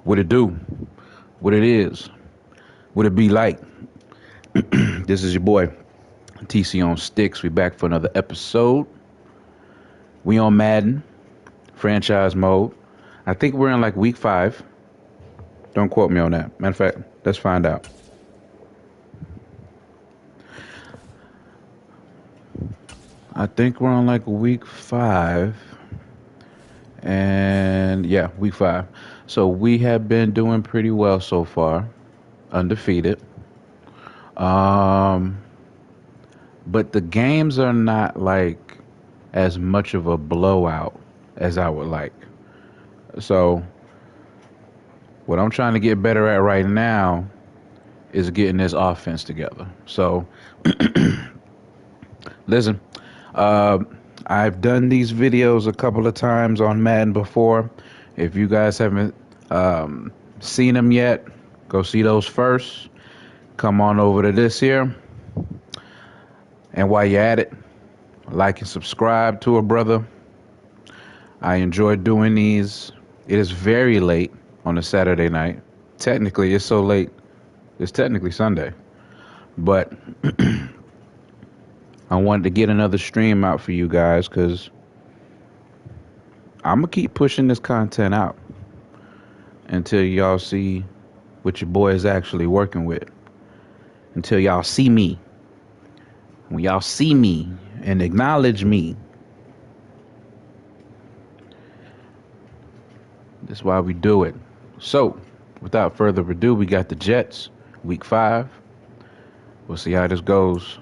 What it do? What it is? What it be like? This is your boy TC on Sticks. We back for another episode. We on Madden franchise mode. I think we're in like week 5. Don't quote me on that. Matter of fact, let's find out. I think we're on like week 5. And yeah, week 5. So we have been doing pretty well so far. Undefeated. But the games are not like as much of a blowout as I would like. So what I'm trying to get better at right now is getting this offense together. So listen, I've done these videos a couple of times on Madden before. If you guys haven't seen them yet, go see those first. Come on over to this here. And while you're at it, like and subscribe to a brother. I enjoy doing these. It is very late on a Saturday night. Technically, it's so late. It's technically Sunday. But I wanted to get another stream out for you guys because I'm going to keep pushing this content out until y'all see what your boy is actually working with. Until y'all see me. When y'all see me and acknowledge me. That's why we do it. So, without further ado, we got the Jets, week 5. We'll see how this goes.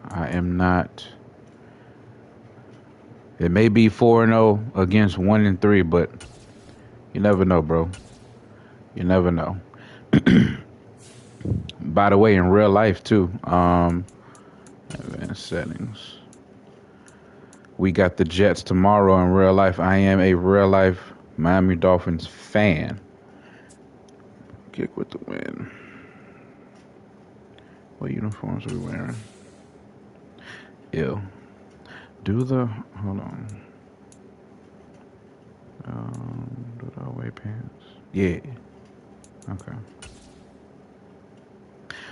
I am not. It may be 4-0 against 1-3, but you never know, bro. You never know. By the way, in real life too. Advanced settings. We got the Jets tomorrow in real life. I am a real life Miami Dolphins fan. Kick with the win. What uniforms are we wearing? Ew. Hold on. Do the away pants? Yeah. Okay.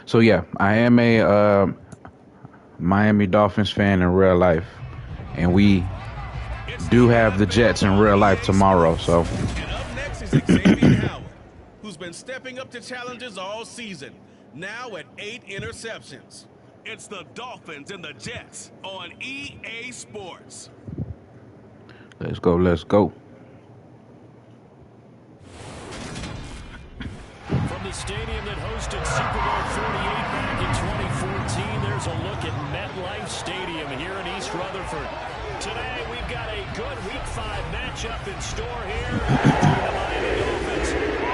So yeah, I am a Miami Dolphins fan in real life. And we do have the Jets in real life tomorrow, so. And up next is Xavier Howard, who's been stepping up to challenges all season, now at 8 interceptions. It's the Dolphins and the Jets on EA Sports. Let's go, let's go. From the stadium that hosted Super Bowl 48 back in 2014, there's a look at MetLife Stadium here in East Rutherford. Today, we've got a good Week 5 matchup in store here between the Miami Dolphins and the New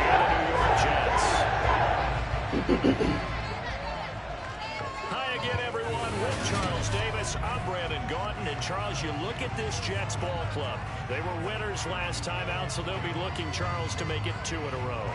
York Jets. Hi again, everyone. With Charles Davis, I'm Brandon Gaunton. And Charles, you look at this Jets ball club. They were winners last time out, so they'll be looking, Charles, to make it 2 in a row.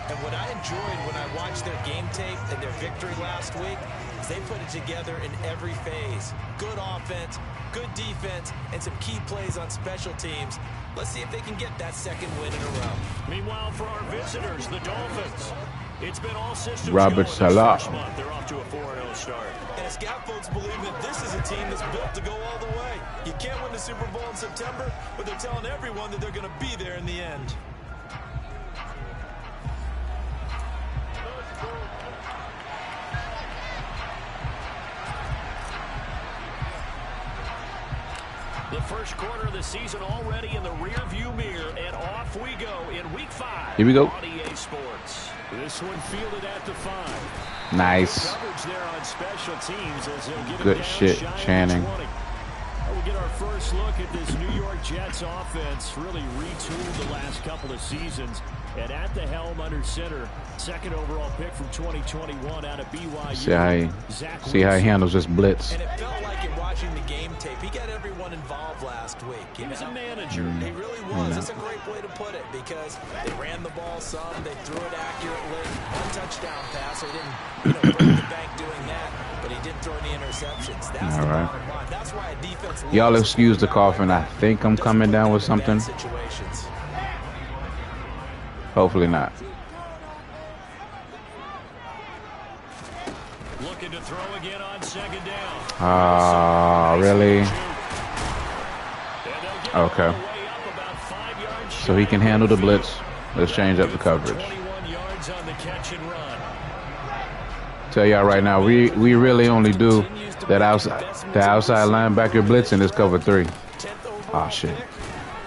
And what I enjoyed when I watched their game tape and their victory last week is they put it together in every phase. Good offense, good defense, and some key plays on special teams. Let's see if they can get that second win in a row. Meanwhile, for our visitors, the Dolphins, it's been all systems Robert go Salah. this first month. They're off to a 4-0 start. And scout folks believe that this is a team that's built to go all the way. You can't win the Super Bowl in September, but they're telling everyone that they're going to be there in the end. The first quarter of the season already in the rearview mirror, and off we go in Week 5. Here we go. On EA Sports. This one fielded at the 5. Nice. Coverage there on special teams as they'll get Good it down shit, shy of the Channing. 20. We'll get our first look at this New York Jets offense, really retooled the last couple of seasons. And at the helm under center, second overall pick from 2021 out of BYU. See how he handles this blitz. And it felt like in watching the game tape, he got everyone involved last week. He was a manager. He really was. That's a great way to put it because they ran the ball some, they threw it accurately. One touchdown pass, they didn't break the bank doing that, but he didn't throw any interceptions. That's All the right. bottom line. That's why a defense. Y'all excuse the coughing. I think I'm coming down with something. Situations. Hopefully not. looking to throw again on second down. Ah, really? Okay. So he can handle the blitz. Let's change up the coverage. 21 yards on the catch and run. Tell y'all right now, we really only do that outside linebacker blitz in this cover 3. Oh shit.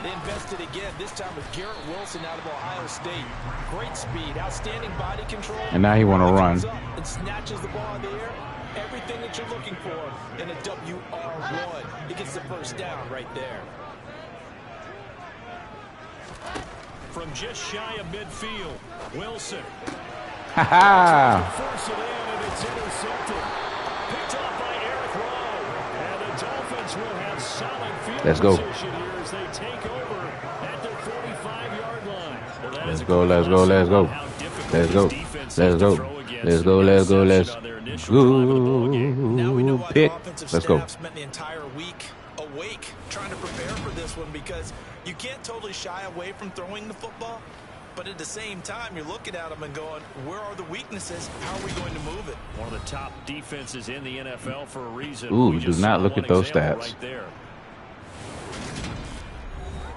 They invested again, this time with Garrett Wilson out of Ohio State. Great speed, outstanding body control. And now he want to run. And snatches the ball in the air. Everything that you're looking for in a WR1. He gets the first down right there. From just shy of midfield, Wilson. Ha ha! Force it in, and it's intercepted. Picked off by Eric Rowe. And the Dolphins will have solid field Let's go. position here as they take over at their 45-yard line. Well, Let's go, let's go, let's go. Let's go. Let's go. Let's go, let's go, let's go. Now we know why Pick. the offensive Let's go. staff spent the entire week awake trying to prepare for this one, because you can't totally shy away from throwing the football, but at the same time you're looking at them and going, where are the weaknesses? How are we going to move it? One of the top defenses in the NFL for a reason. Ooh, do not look at those stats. Right there.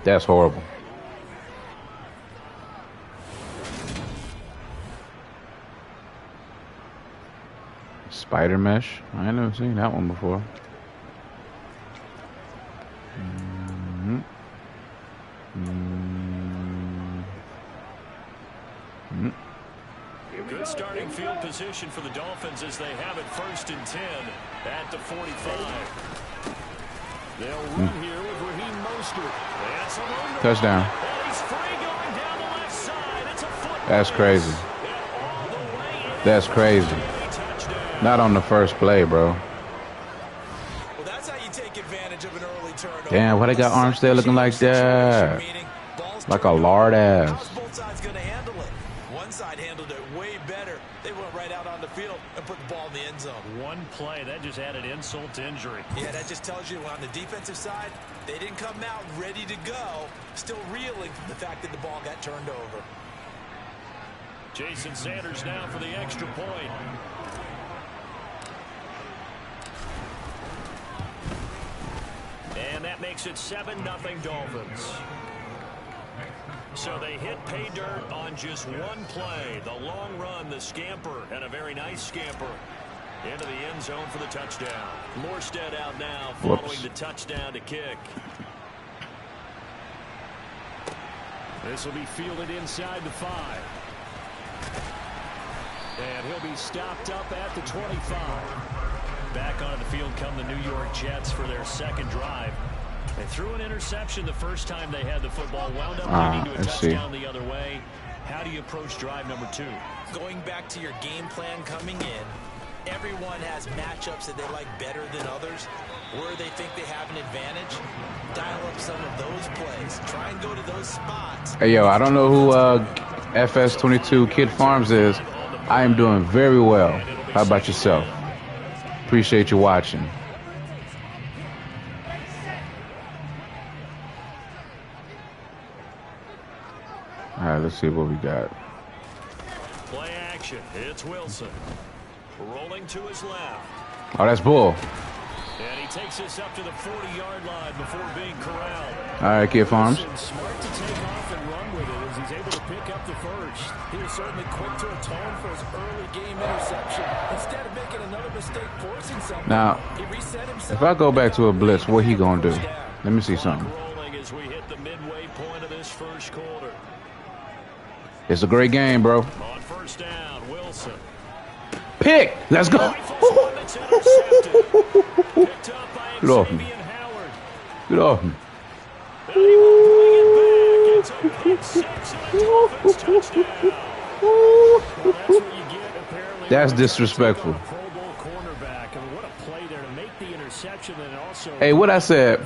That's horrible. Spider mesh. I ain't never seen that one before. Good starting field position for the Dolphins as they have it 1st and 10 at the 45. They'll run here with Raheem Mostert. Touchdown. He's free going down the left side. It's a football. That's crazy. That's crazy. Not on the first play, bro. Well, that's how you take advantage of an early turnover. Damn, why they got Armstead looking like that? Like a lard ass. How's both sides going to handle it? One side handled it way better. They went right out on the field and put the ball in the end zone. One play, that just added insult to injury. Yeah, that just tells you on the defensive side, they didn't come out ready to go, still reeling from the fact that the ball got turned over. Jason Sanders now for the extra point. And that makes it 7-0 Dolphins. So they hit pay dirt on just one play. The long run, the scamper, and a very nice scamper into the end zone for the touchdown. Morstead out now following the touchdown to kick. This will be fielded inside the 5. And he'll be stopped up at the 25. Back onto the field come the New York Jets for their second drive. They threw an interception the first time they had the football, wound up leading to a touchdown the other way. How do you approach drive number 2? Going back to your game plan coming in, everyone has matchups that they like better than others. Where they think they have an advantage, dial up some of those plays. Try and go to those spots. Hey, yo, I don't know who FS22 Kid Farms is. I am doing very well. How about yourself? Appreciate you watching. All right, let's see what we got. Play action. It's Wilson. Rolling to his left. Oh, that's Bull. And he takes us up to the 40-yard line before being corralled. All right, Kid Farms. Smart to take off and run with it as he's able to pick up the first. He was certainly quick to atone for his early game interception. Instead of making another mistake, forcing something, now, he reset himself. if I go back to a blitz, what he gonna do? Let me see something. Rolling as we hit the midway point of this first quarter. It's a great game, bro. On first down, Wilson. Pick! Let's go! Get off me. Get off me. That's disrespectful. Hey, what I said?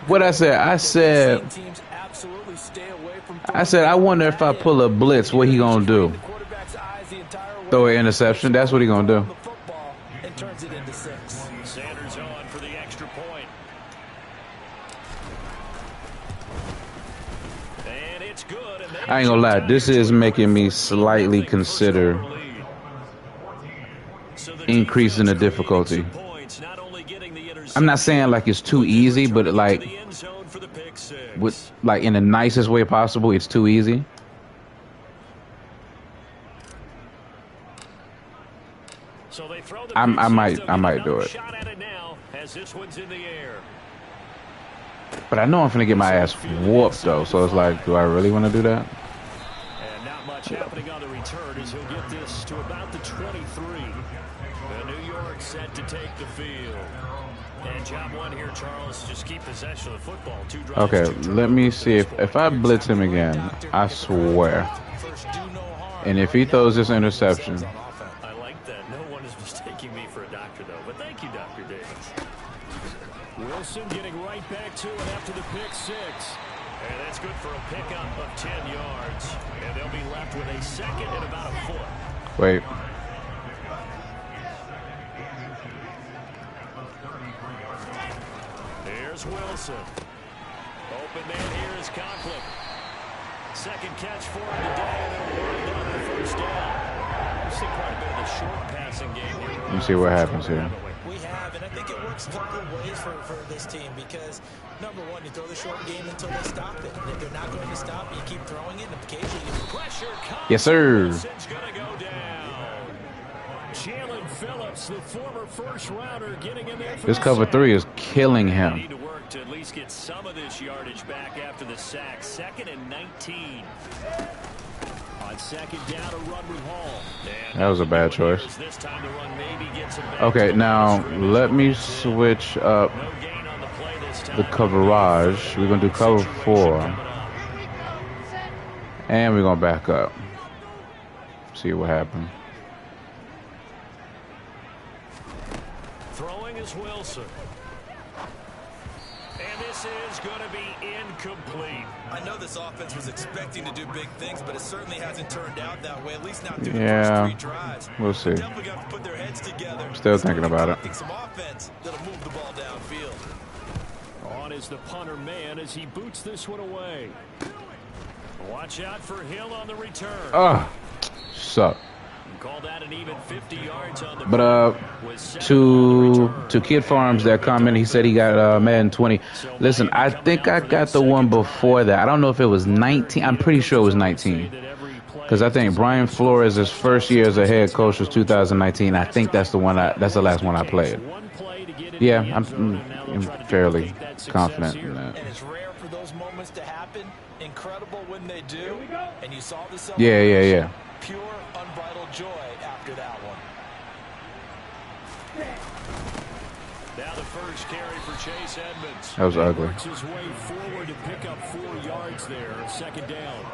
What I said? I said, I wonder if I pull a blitz, what he gonna do? Throw an interception. That's what he gonna do. Sanders on for the extra point. And it's good. And I ain't gonna lie. This is making me slightly consider increasing the difficulty. I'm not saying like it's too easy, but like with like in the nicest way possible, it's too easy. I might do it. But I know I'm finna get my ass whooped though, so it's like, do I really want to do that? And not much happening on the return as he'll get this to about the 23. The New York set to take the field. And job one here, Charles, just keep possession of the football. Okay, let me see if I blitz him again, I swear. And if he throws this interception. I like that. No one is mistaking me for a doctor, though. But thank you, Dr. Davis. Wilson getting right back to it after the pick six. And that's good for a pickup of 10 yards. And they'll be left with a second and about a foot. Wait. Here's Wilson. Open man here is Conklin. Second catch for him today, and they'll wind up the first down. We've seen quite a bit of the short passing game here. Let me see what happens here. We have, and I think it works a couple of ways for this team because, number one, you throw the short game until they stop it. And if they're not going to stop, you keep throwing it, and occasionally you pressure. Yes, sir. Gonna go down. Jalen Phillips, the former first rounder, getting in there for this cover three is killing him. Need to work to at least get some of this yardage back after the sack. 2nd and 19. On second down, a run with Hall. That was a bad choice. Okay, now let me switch up the coverage. We're going to do cover 4. And we're going to back up. See what happens. Throwing is Wilson. And this is going to be incomplete. I know this offense was expecting to do big things, but it certainly hasn't turned out that way, at least not through the first 3 drives. We'll see. Definitely got to put their heads together. Still thinking about it. Some offense that'll move the ball downfield. On is the punter man as he boots this one away. Watch out for Hill on the return. Suck. Call that an even 50 yards on the but to Kid Farms that comment, he said he got Madden 20. Listen, I think I got the one before that. I don't know if it was 19. I'm pretty sure it was 19. Because I think Brian Flores' first year as a head coach was 2019. I think that's the one. That's the last one I played. Yeah, I'm fairly confident in that. And it's rare for those moments to happen. Incredible when they do. And you saw the Yeah. Pure, unbridled joy after that one. Now the first carry for Chase Edmonds. That was ugly. Works his way forward to pick up 4 yards there. 2nd down.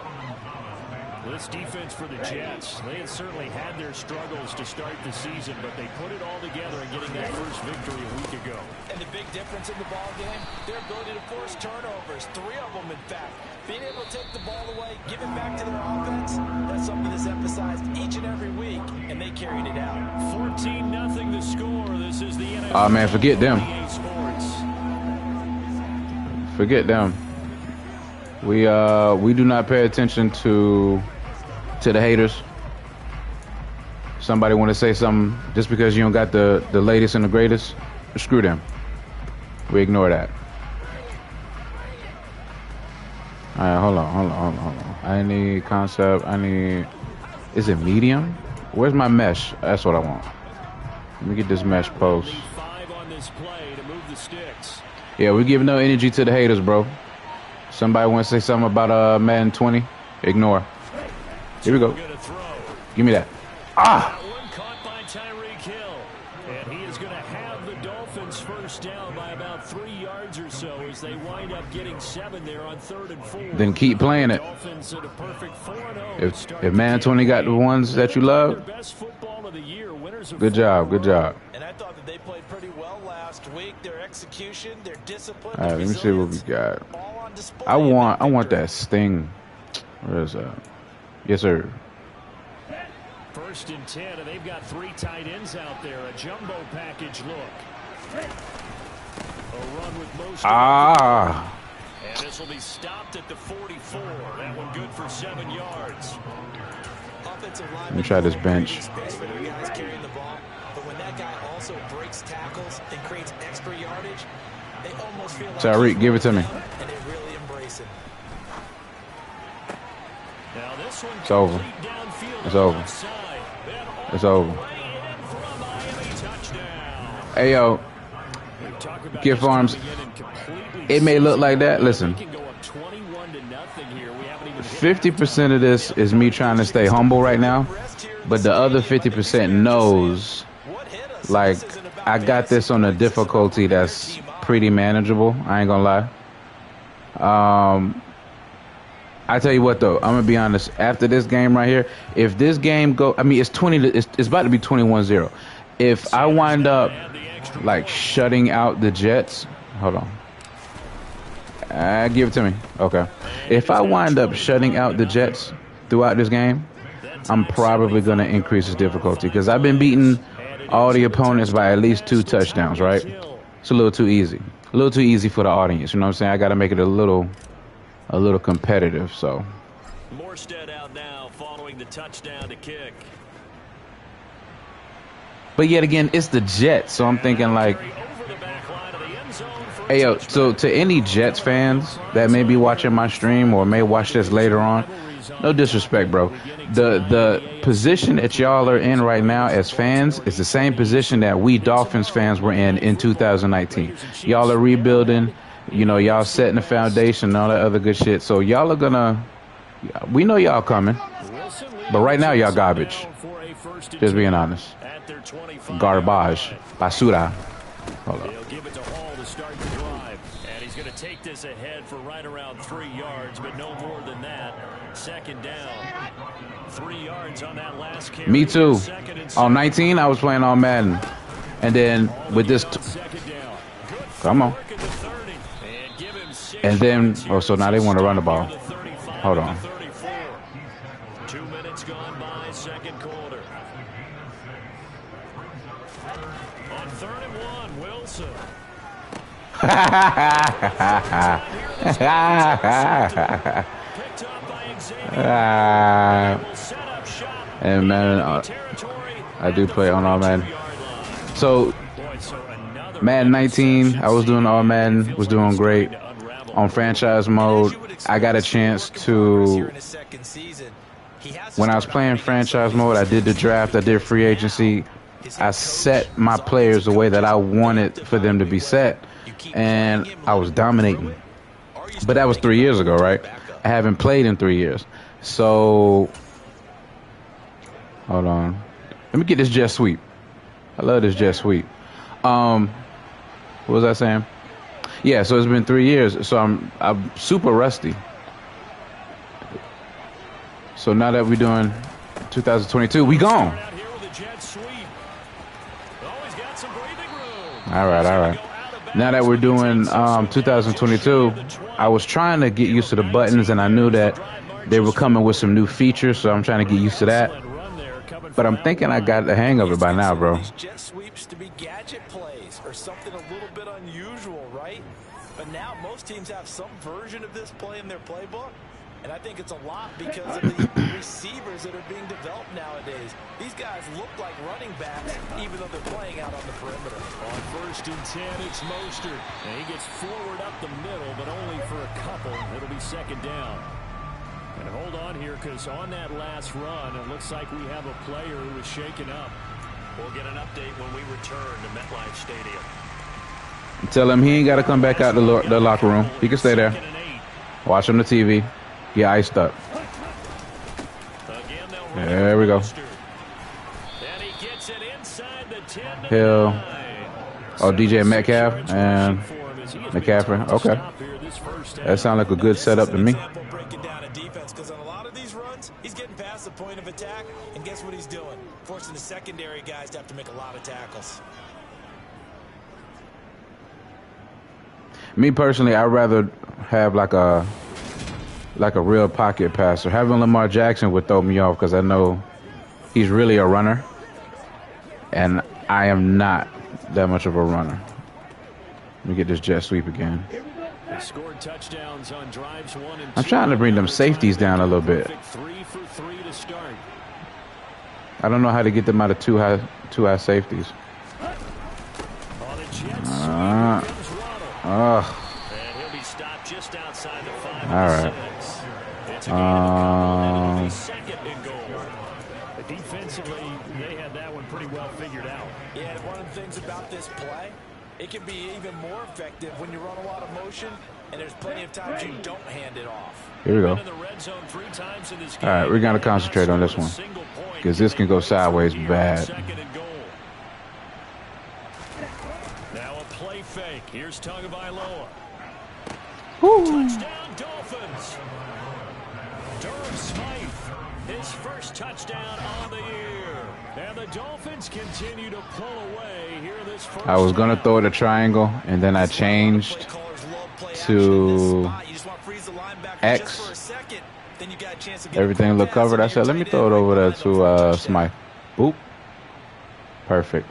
This defense for the Jets, they had certainly had their struggles to start the season, but they put it all together in getting that first victory a week ago. And the big difference in the ball game, their ability to force turnovers, 3 of them in fact. Being able to take the ball away, give it back to their offense, that's something that's emphasized each and every week, and they carried it out. 14-0 the score. This is the NFL. Oh man, forget them. Forget them. We do not pay attention to the haters. Somebody want to say something just because you don't got the latest and the greatest, screw them. We ignore that. All right, hold on. I need concept. Is it medium? Where's my mesh? That's what I want. Let me get this mesh post. 5 on this play to move the sticks. Yeah, we're giving no energy to the haters, bro. Somebody want to say something about Madden 20? Ignore. Here we go. Give me that. One caught by Tyreek Hill. And he is going to have the Dolphins first down by about 3 yards or so as they wind up getting 7 there on 3rd and 4. Then keep playing it. Dolphins at a perfect 4-0. If Madden 20 got the ones that you love, good job. And I thought that they played pretty well last week. Their execution, their discipline. All right, let me see what we got. I want that sting. Where is that? Yes, sir. 1st and 10, and they've got 3 tight ends out there. A jumbo package look. A run with most. And this will be stopped at the 44. That one good for 7 yards. Let me try this bench. Space for their guys carrying the ball, but when that guy also breaks tackles and creates extra yardage, they almost feel like Tyreek, give it to me. and they really embrace it. Now this one It's over. complete downfield It's on over. the outside. Then all It's over. the way in for a Miami touchdown. Hey, yo, We talk about Gift this Farms. coming in and completely It may look like that. Listen, We can go up 21-0 here. We haven't even hit 50% of this is me trying to stay humble right now, but the other 50% knows, like, I got this on a difficulty that's pretty manageable. I ain't gonna lie. I tell you what though, I'm gonna be honest. After this game right here, if this game go, I mean, it's 20. It's about to be 21-0. If I wind up like shutting out the Jets, hold on. Give it to me. Okay. If I wind up shutting out the Jets throughout this game, I'm probably gonna increase the difficulty because I've been beating all the opponents by at least 2 touchdowns. Right? It's a little too easy. A little too easy for the audience. You know what I'm saying? I gotta make it a little competitive. So Morstead out now following the touchdown to kick. but yet again, it's the Jets, so I'm thinking like, Over the back line of the end zone for a hey yo, touchback. so to any Jets fans that may be watching my stream or may watch this later on, no disrespect, bro. The position that y'all are in right now as fans is the same position that we Dolphins fans were in 2019. Y'all are rebuilding, you know, y'all setting the foundation and all that other good shit. So y'all are gonna, we know y'all coming, but right now y'all garbage. Just being honest. At their 25. Garbage. Basura. Hold up. They'll give it to Hall to start the drive. And he's going to take this ahead for right around 3 yards, but no more than that. Second down. 3 yards on that last carry. Me too. Second and On 19, I was playing on Madden. And then with this, second down. Good come on. work at the 30. And give him 6 And then, yards here. oh, so now they want to run the ball. The 35 Hold and on. the 34. 2 minutes gone by, second quarter. On 3rd and 1, Wilson. Picked up by Xavier. Will set up shop. And man, Territory. I do play on all Madden. Yard So line. Boy, so another Madden 19, I was doing all Madden, was doing great. to unravel. On franchise mode, I got a chance to, when I was playing franchise mode, I did the draft, I did free agency. I set my players the way that I wanted for them to be set, and I was dominating. But that was 3 years ago, right? I haven't played in 3 years. So, hold on. Let me get this jet sweep. I love this jet sweep. What was I saying? Yeah, so it's been 3 years, so I'm super rusty. So now that we're doing 2022, we gone. Out here with a jet sweep. Oh, he's got some breathing room. All right. Now that we're doing 2022, I was trying to get used to the buttons, and I knew that they were coming with some new features, so I'm trying to get used to that. But I'm thinking I got the hang of it by now, bro. Jet sweeps to be gadget plays or something a little bit unusual, right? But now most teams have some version of this play in their playbook. And I think it's a lot because of the receivers that are being developed nowadays. These guys look like running backs, even though they're playing out on the perimeter. On 1st and 10, it's Mostert. And he gets forward up the middle, but only for a couple. It'll be second down. And hold on here, because on that last run, it looks like we have a player who is shaken up. We'll get an update when we return to MetLife Stadium. Tell him he ain't got to come back out the locker room. He can stay there. Watch him the TV. Get iced up. There we go. Hill. Oh, DJ Metcalf and McCaffrey. Okay. That sounds like a good setup to me. Breaking down a defense because on a lot of these runs, he's getting past the point of attack, and guess what he's doing? Forcing the secondary guys to have to make a lot of tackles. Me personally, I'd rather have like a real pocket passer. Having Lamar Jackson would throw me off because I know he's really a runner, and I am not that much of a runner. Let me get this jet sweep again. They scored touchdowns on drives 1 and 2. I'm trying to bring them safeties down a little bit. 3 for 3 to start. I don't know how to get them out of two high safeties. On a jet sweep, here comes Waddle. And he'll be stopped just outside the 5 All right. 6. It's a gain of a couple, and it'll be second and goal. But defensively, they had that one pretty well figured out. Yeah, one of the things about this play, it can be even more effective when you run a lot of motion, and there's plenty of times you don't hand it off. Here we go. All right, we're going to concentrate on this one because this can go sideways bad. Now a play fake. Here's Tagovailoa. Woo. Touchdown, Dolphins. Durham Smythe, his first touchdown on the year. And the Dolphins continue to pull away here this first. I was going to throw it a triangle, and then I changed to X. Everything looked covered. I said, let me throw it over there to Smythe. Boop. Perfect.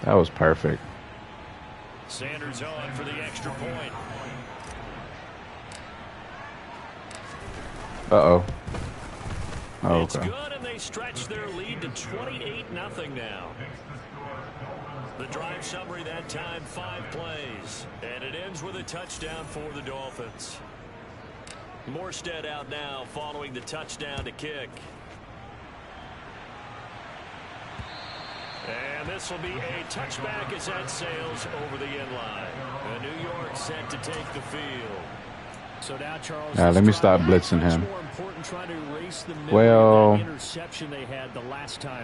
That was perfect. Sanders on for the extra point. Uh-oh. Oh, It's okay. good, and they stretch their lead to 28-0 now. The drive summary that time, 5 plays. And it ends with a touchdown for the Dolphins. Morstead out now following the touchdown to kick. And this will be a touchback as that sails over the end line. And New York set to take the field. So now, Charles, let me stop blitzing him. Well,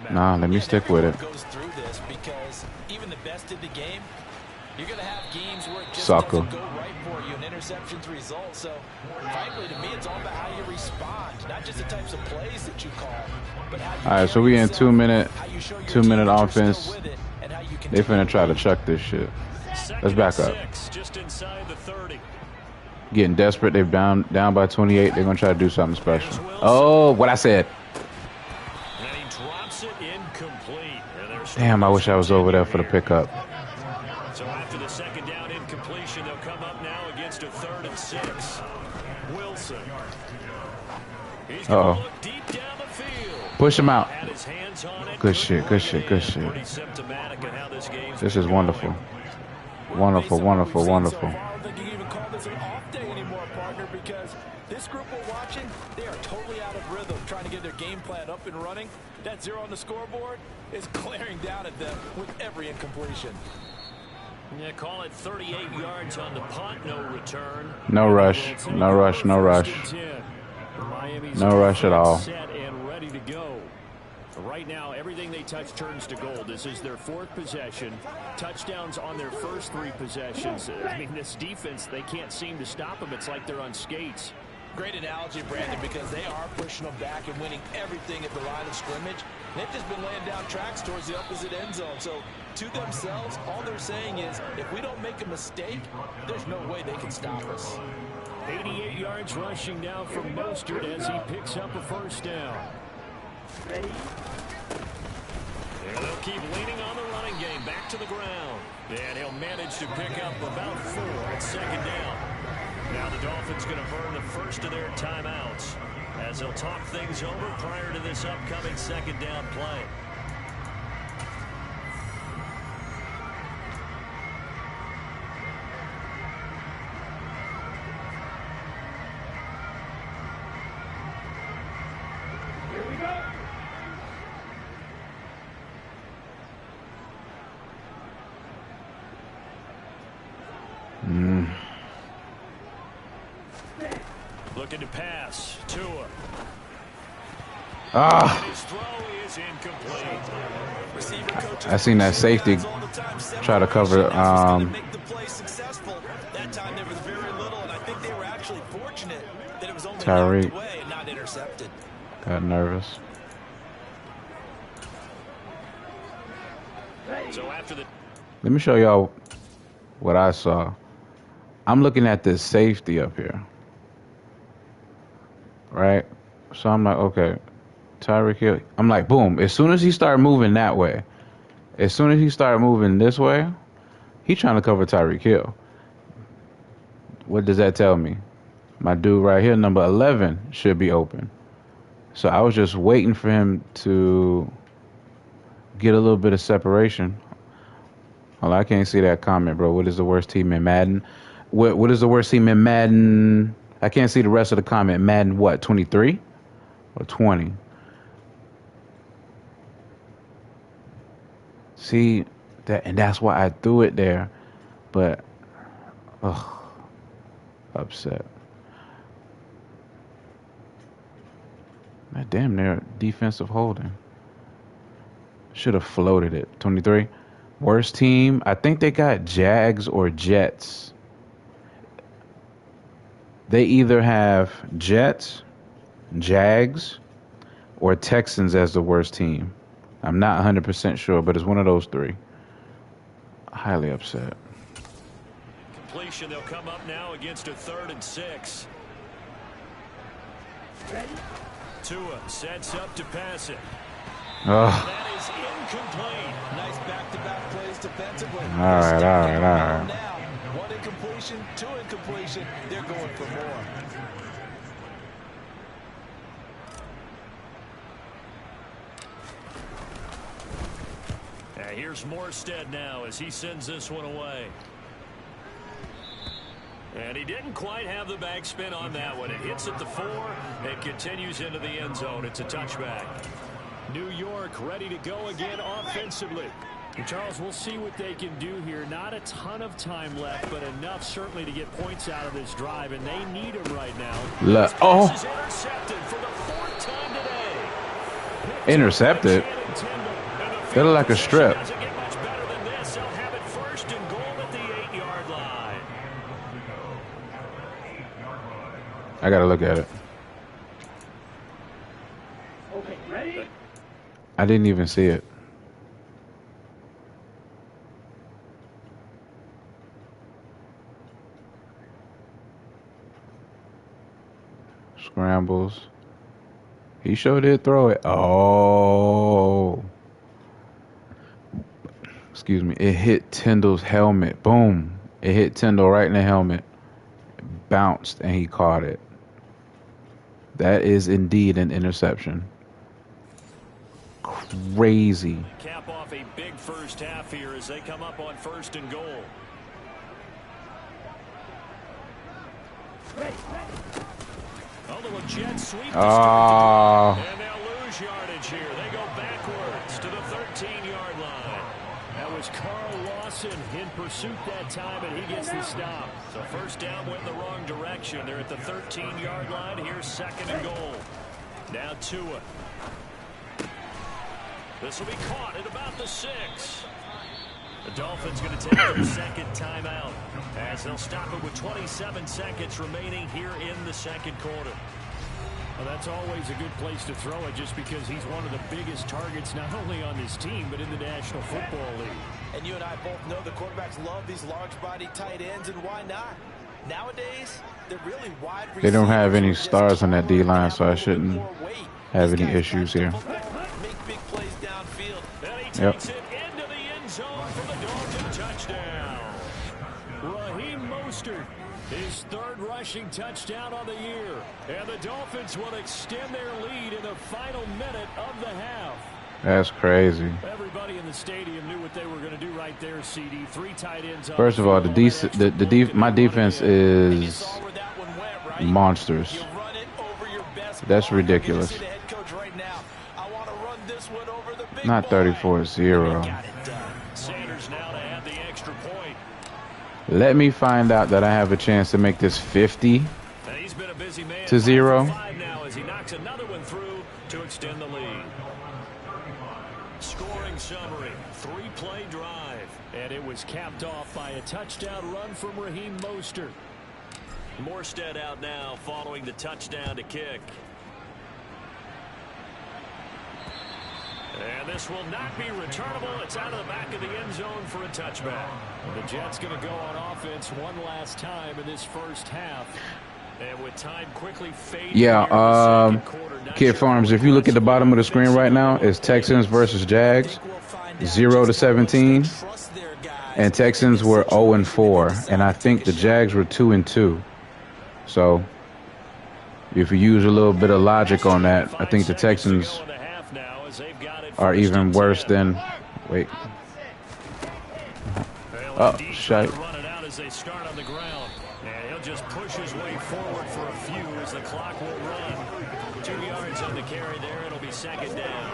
nah, let me stick with it. Goes through this because even the best in the game, you're going to have games where it just Soccer. doesn't go right for you, and interceptions result. So, frankly, to me, it's all about how you respond, not just the types of plays that you call, but how you. All right, so we in 2 minute offense. With it, and how you They finna try to chuck this shit. Let's back up. Just inside the 30. Getting desperate. They're down by 28. They're gonna try to do something special. Oh, what I said. And he drops it incomplete. Damn, I wish I was over there for the pickup. So after the second down incompletion, they'll come up now against a 3rd and 6. Wilson. He's going to look deep down the field. Push him out. Had his hands on it. Good shit, good shit, good shit. Pretty symptomatic of how this game's This is been wonderful. going. Wonderful, wonderful, wonderful. I don't think you can even call this an off day anymore, partner, because this group we're watching, they are totally out of rhythm, trying to get their game plan up and running. That 0 on the scoreboard is glaring down at them with every incompletion. Yeah, call it 38 yards on the punt, no return. No rush, no rush, no rush. No rush at all. Set and ready to go. Right now, everything they touch turns to gold. This is their 4th possession. Touchdowns on their first 3 possessions. I mean, this defense, they can't seem to stop them. It's like they're on skates. Great analogy, Brandon, because they are pushing them back and winning everything at the line of scrimmage. They've just been laying down tracks towards the opposite end zone. So, to themselves, all they're saying is, if we don't make a mistake, there's no way they can stop us. 88 yards rushing now from Mostert as he picks up a first down. Ready? And they'll keep leaning on the running game back to the ground. And he'll manage to pick up about 4 at second down. Now the Dolphins going to burn the first of their timeouts as they'll talk things over prior to this upcoming second down play. Here we go. Looking to pass. Tua. Ah, His throw is incomplete. Receiver coaches I seen that safety all the time, try to cover, make the play successful. That time there was very little, and I think they were actually fortunate that it was only Tyreek. knocked away and not intercepted. got nervous. So after the Let me show y'all what I saw. I'm looking at this safety up here. Right? So I'm like, okay, Tyreek Hill. I'm like, boom. As soon as he started moving that way, as soon as he started moving this way, he trying to cover Tyreek Hill. what does that tell me? My dude right here, number 11, should be open. So I was just waiting for him to get a little bit of separation. Well, I can't see that comment, bro. What is the worst team in Madden? What is the worst team in Madden? I can't see the rest of the comment. Madden what, 23 or 20? See, and that's why I threw it there. But, upset. God damn, they're defensive holding. Should have floated it. 23. Worst team, I think they got Jags or Jets. They either have Jets, Jags, or Texans as the worst team. I'm not 100% sure, but it's one of those three. Highly upset. Completion, they'll come up now against a 3rd and 6. Tua sets up to pass it. That is incomplete. Nice back-to-back plays defensively. All right. Now, one incompletion, two incompletion. They're going for more. Here's Morstead now as he sends this one away. And he didn't quite have the backspin on that one. It hits at the 4 and continues into the end zone. It's a touchback. New York ready to go again offensively. Charles, we'll see what they can do here. Not a ton of time left, but enough certainly to get points out of this drive, and they need them right now. Intercepted for the 4th time today. Intercepted? They look like a strip. Doesn't get much better than this. They'll have it 1st and goal at the 8-yard line. I gotta look at it. Okay, ready? I didn't even see it. Scrambles. He sure did throw it. Oh. Excuse me. It hit Tyndall's helmet. Boom. It hit Tyndall right in the helmet. It bounced and he caught it. That is indeed an interception. Crazy. Cap off a big first half here as they come up on 1st and goal. Although a jet sweep to start and they'll lose yardage here. They go backwards to the 13-yard line. That was Carl Lawson in pursuit that time, and he gets the stop. So 1st down went in the wrong direction. They're at the 13-yard line. Here's 2nd and goal. Now Tua. This will be caught at about the 6. The Dolphins going to take their 2nd timeout as they'll stop it with 27 seconds remaining here in the 2nd quarter. Well, that's always a good place to throw it just because he's one of the biggest targets not only on this team but in the National Football League. And you and I both know the quarterbacks love these large-body tight ends, and why not? Nowadays, they're really wide. They don't have any stars on that D-line, so I shouldn't have any issues here. Make big plays downfield. And he takes it into the end zone for the Dolphin touchdown. Raheem Mostert, his 3rd rushing touchdown on the year. And the Dolphins will extend their lead in the final minute of the half. That's crazy. Everybody in the stadium knew what they were going to do right there, CD. 3 tight ends. First of all, my defense is monsters. That's ridiculous. Not 34-0. Sanders now to add the extra point. Let me find out that I have a chance to make this 50 He's been a busy man to 0. Now as he knocks another one through to extend the lead. Scoring summary, 3-play drive. And it was capped off by a touchdown run from Raheem Mostert. Morstead out now following the touchdown to kick. And this will not be returnable. It's out of the back of the end zone for a touchback. The Jets going to go on offense one last time in this 1st half. And with time quickly fading. Yeah, Kid Farms, if you look at the bottom of the screen right now, it's Texans versus Jags, 0-17. and Texans were 0-4, and I think the Jags were 2-2. So if you use a little bit of logic on that, I think the Texans are even worse than. Wait. Oh, shite. They start on the ground, and he'll just push his way forward for a few as the clock will run. 2 yards on the carry there. It'll be second down.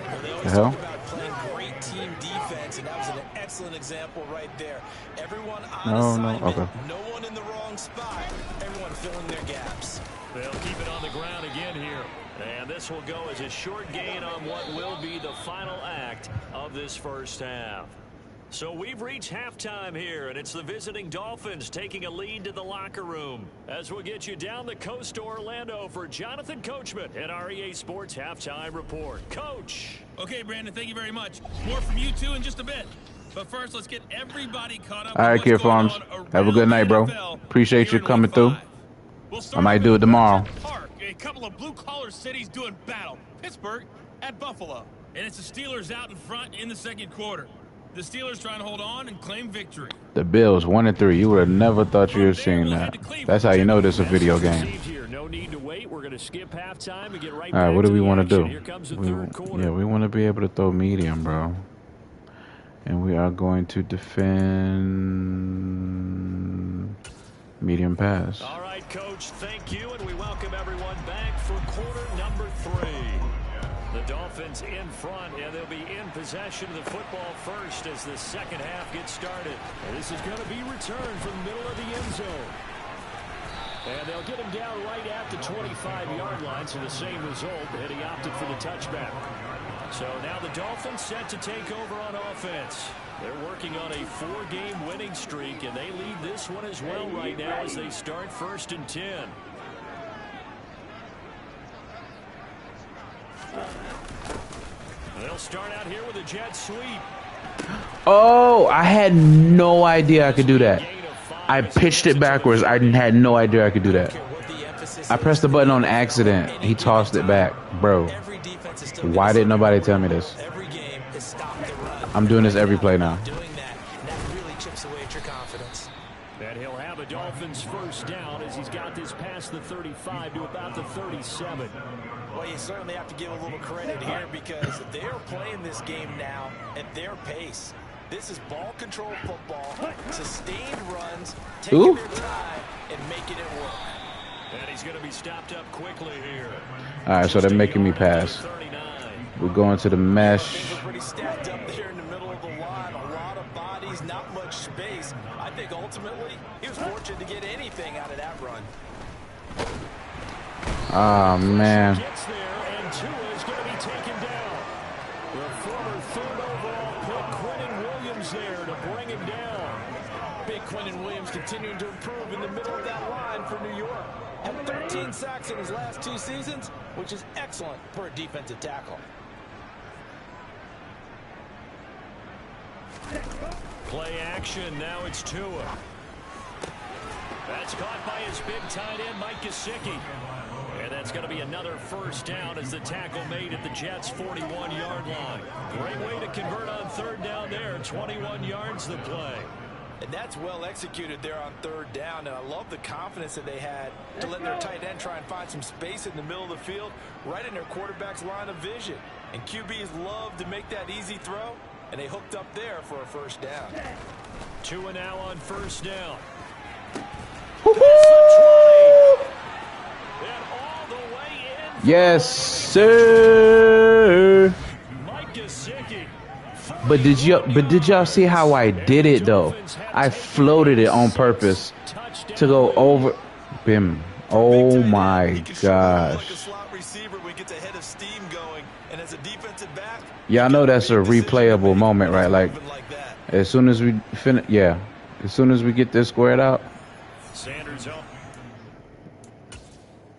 Well, they always talk about playing great team defense, and that was an excellent example right there. Everyone on assignment, no one in the wrong spot, everyone filling their gaps. They'll keep it on the ground again here. And this will go as a short gain on what will be the final act of this first half. So we've reached halftime here, and it's the visiting Dolphins taking a lead to the locker room. As we'll get you down the coast to Orlando for Jonathan Coachman at our EA Sports Halftime Report. Coach. Okay, Brandon, thank you very much. More from you two in just a bit. But first, let's get everybody caught up. All right, Kid Farms. Have a good night, bro. Appreciate you coming through. I might do it tomorrow. A couple of blue-collar cities doing battle. Pittsburgh at Buffalo. And it's the Steelers out in front in the second quarter. The Steelers trying to hold on and claim victory. The Bills 1-3. You would have never thought you would have seen that. That's how you know this is a video game. No need to wait. We're going to skip halftime and get right All right, what do we want to do? Here comes the third quarter. Yeah, we want to be able to throw medium, bro. And we are going to defend medium pass. All right, Coach, thank you, and we welcome everyone back for quarter number 3. The Dolphins in front, and they'll be in possession of the football first as the second half gets started. And this is going to be returned from the middle of the end zone. And they'll get him down right at the 25-yard line, so the same result, and he opted for the touchback. So now the Dolphins set to take over on offense. They're working on a 4-game winning streak, and they lead this one as well right now as they start 1st and 10. They'll start out here with a jet sweep. Oh, I had no idea I could do that. I pitched it backwards. I had no idea I could do that. I pressed the button on accident. He tossed it back. Bro, why didn't nobody tell me this? I'm doing this every play now. And he'll have a Dolphins first down as he's got this past the 35 to about the 37. Well, you certainly have to give a little credit here because they're playing this game now at their pace. This is ball control football, sustained runs, taking their time and making it work. And he's going to be stopped up quickly here. All right, so they're making me pass. We're going to the mesh. They're pretty stacked up there in the middle of the line. A lot of bodies, not much space. I think ultimately he was fortunate to get anything out of that run. Oh, man. Gets there, and Tua is going to be taken down. The former 3rd overall pick, Quinnen Williams, there to bring him down. Big Quinnen Williams continuing to improve in the middle of that line for New York. Had 13 sacks in his last 2 seasons, which is excellent for a defensive tackle. Play action, now it's Tua. That's caught by his big tight end, Mike Gesicki. And that's going to be another first down as the tackle made at the Jets' 41-yard line. Great way to convert on 3rd down there. 21 yards the play. And that's well executed there on 3rd down. And I love the confidence that they had to let their tight end try and find some space in the middle of the field, right in their quarterback's line of vision. And QBs love to make that easy throw, and they hooked up there for a first down. Tua now on 1st down. Yes, sir. But did y'all see how I did it though? I floated it on purpose to go over Bim. Oh my gosh. Y'all know that's a replayable moment, right? Like as soon as we finish, yeah. As soon as we get this squared out.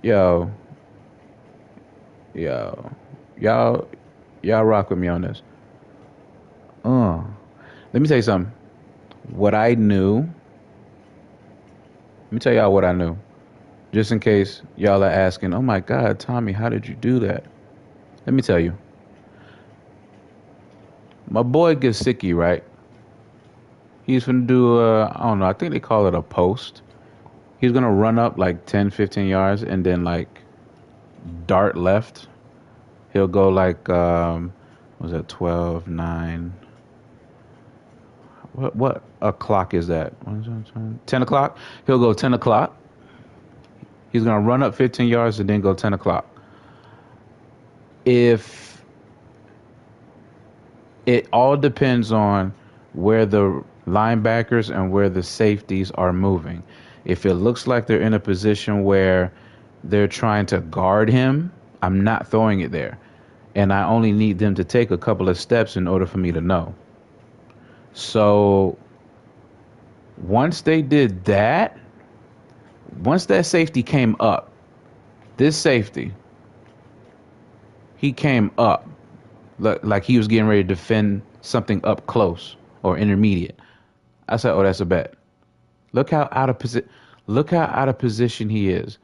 Yo, y'all rock with me on this. Let me tell you something. What I knew. Let me tell y'all what I knew. Just in case y'all are asking, oh my God, Tommy, how did you do that? Let me tell you. My boy Gesicki, right? He's gonna do I don't know, I think they call it a post. He's gonna run up like 10, 15 yards and then like dart left. He'll go like what was that, 12, 9. What o'clock is that? 10 o'clock? He'll go 10 o'clock. He's gonna run up 15 yards and then go 10 o'clock. If it all depends on where the linebackers and where the safeties are moving. If it looks like they're in a position where they're trying to guard him, I'm not throwing it there. And I only need them to take a couple of steps in order for me to know. So once they did that, once that safety came up, this safety, he came up like he was getting ready to defend something up close or intermediate. I said, "Oh, that's a bet." Look how out of position he is.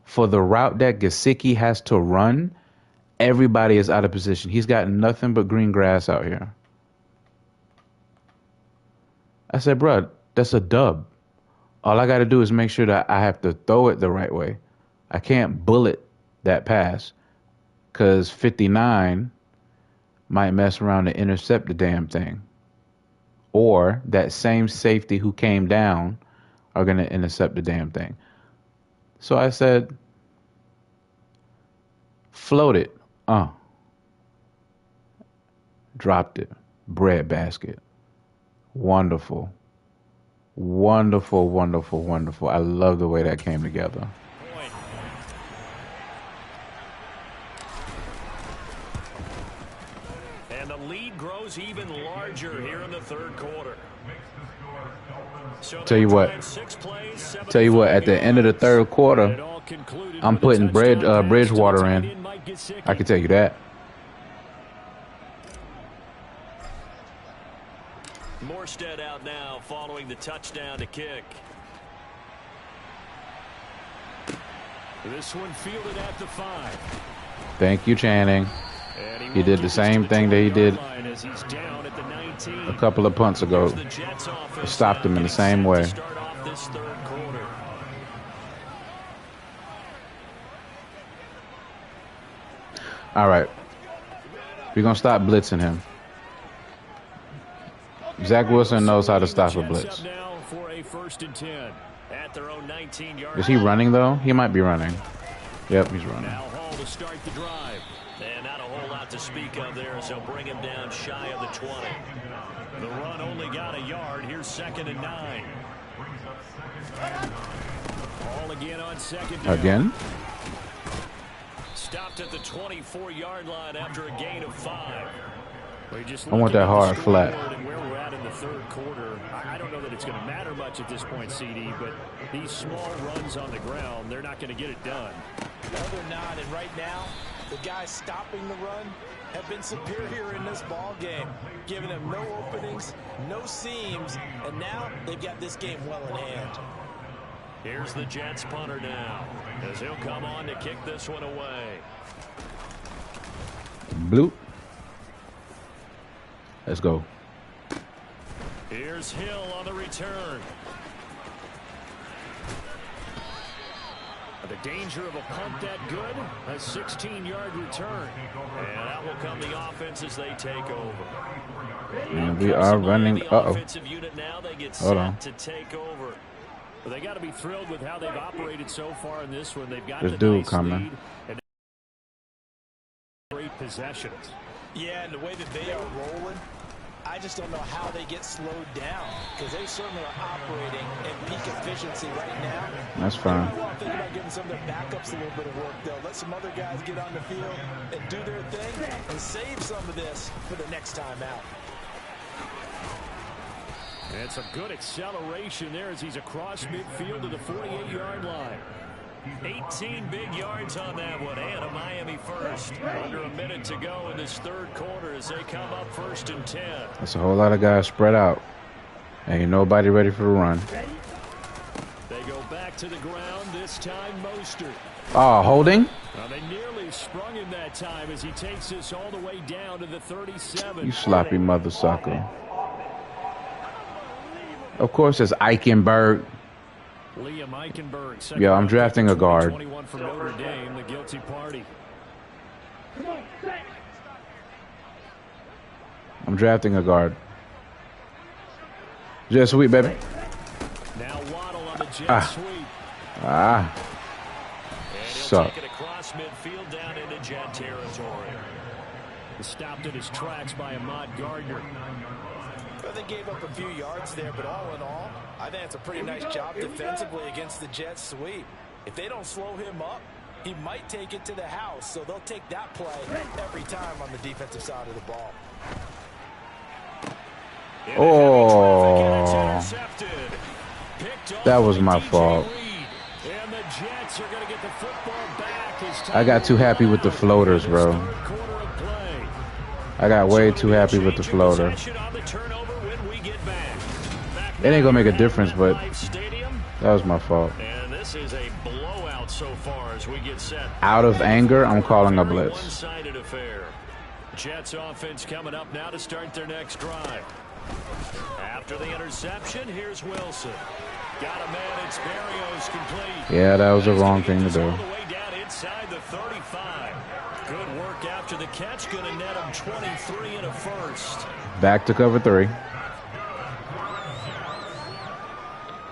For the route that Gesicki has to run, everybody is out of position. He's got nothing but green grass out here. I said, "Bruh, that's a dub. All I got to do is make sure that I have to throw it the right way. I can't bullet that pass because 59 might mess around and intercept the damn thing. Or that same safety who came down are going to intercept the damn thing." So I said, float it. Dropped it. Bread basket. Wonderful. Wonderful, wonderful, wonderful. I love the way that came together. And the lead grows even larger here in the third quarter. So Tell you what, at the end of the third quarter, I'm putting Bridgewater in. I can tell you that. Morstead out now following the touchdown to kick. This one fielded at the 5. Thank you, Channing. He did the same thing that he did a couple of punts ago. Stopped him in the same way. All right. We're going to stop blitzing him. Zach Wilson knows how to stop a blitz. Is he running, though? He might be running. Yep, he's running. Now Hall to start the drive. And not a whole lot to speak of there, so bring him down shy of the 20. The run only got a yard. Here's 2nd and 9. Hall again on 2nd down. Again? Stopped at the 24-yard line after a gain of 5. I want that hard flat. And where we're at in the third quarter, I don't know that it's going to matter much at this point, CD, but these small runs on the ground, they're not going to get it done. No, they're not. And right now, the guys stopping the run have been superior in this ball game, giving them no openings, no seams, and now they've got this game well in hand. Here's the Jets punter now, as he'll come on to kick this one away. Bloop. Let's go. Here's Hill on the return. The danger of a punt that good, a 16-yard return. And out will come the offense as they take over. And we are running. Uh-oh. Hold on. To take over. But they got to be thrilled with how they've operated so far in this one. They've got This the dude nice coming. lead and great possessions. Yeah, and the way that they are rolling, I just don't know how they get slowed down, because they certainly are operating at peak efficiency right now. That's fine. I'm thinking about giving some of their backups a little bit of work, though. Let some other guys get on the field and do their thing and save some of this for the next time out. And some good acceleration there as he's across midfield to the 48-yard line. 18 big yards on that one, and a Miami first. Under a minute to go in this third quarter as they come up 1st and 10. That's a whole lot of guys spread out. Ain't nobody ready for the run. They go back to the ground, this time Mostert. Oh, holding? Well, they nearly sprung him that time as he takes this all the way down to the 37. You sloppy mother sucker. Of course, it's Eichenberg. Liam Eichenberg. Yo, I'm drafting a guard. 21 from Notre Dame, the guilty party. I'm drafting a guard. Jet sweep, baby. Now Waddle on the jet sweep. And he'll take it across midfield down into jet territory. Stopped at his tracks by Ahmad Gardner. Well, they gave up a few yards there, but all in all, I think it's a pretty nice job defensively against the jet sweep. If they don't slow him up, he might take it to the house, so they'll take that play every time on the defensive side of the ball. Oh, that was my fault. I got too happy with the floaters, bro. I got way too happy with the floater. It ain't gonna make a difference, but that was my fault. And this is a blowout so far as we get set. Out of anger, I'm calling a blitz. One-sided affair. Jets offense coming up now to start their next drive. After the interception, here's Wilson. Got a man, it's Berrios complete. Yeah, that was the wrong thing to do. All the way down inside the 35. Good work after the catch. Going to net him 23 and a first. Back to cover 3.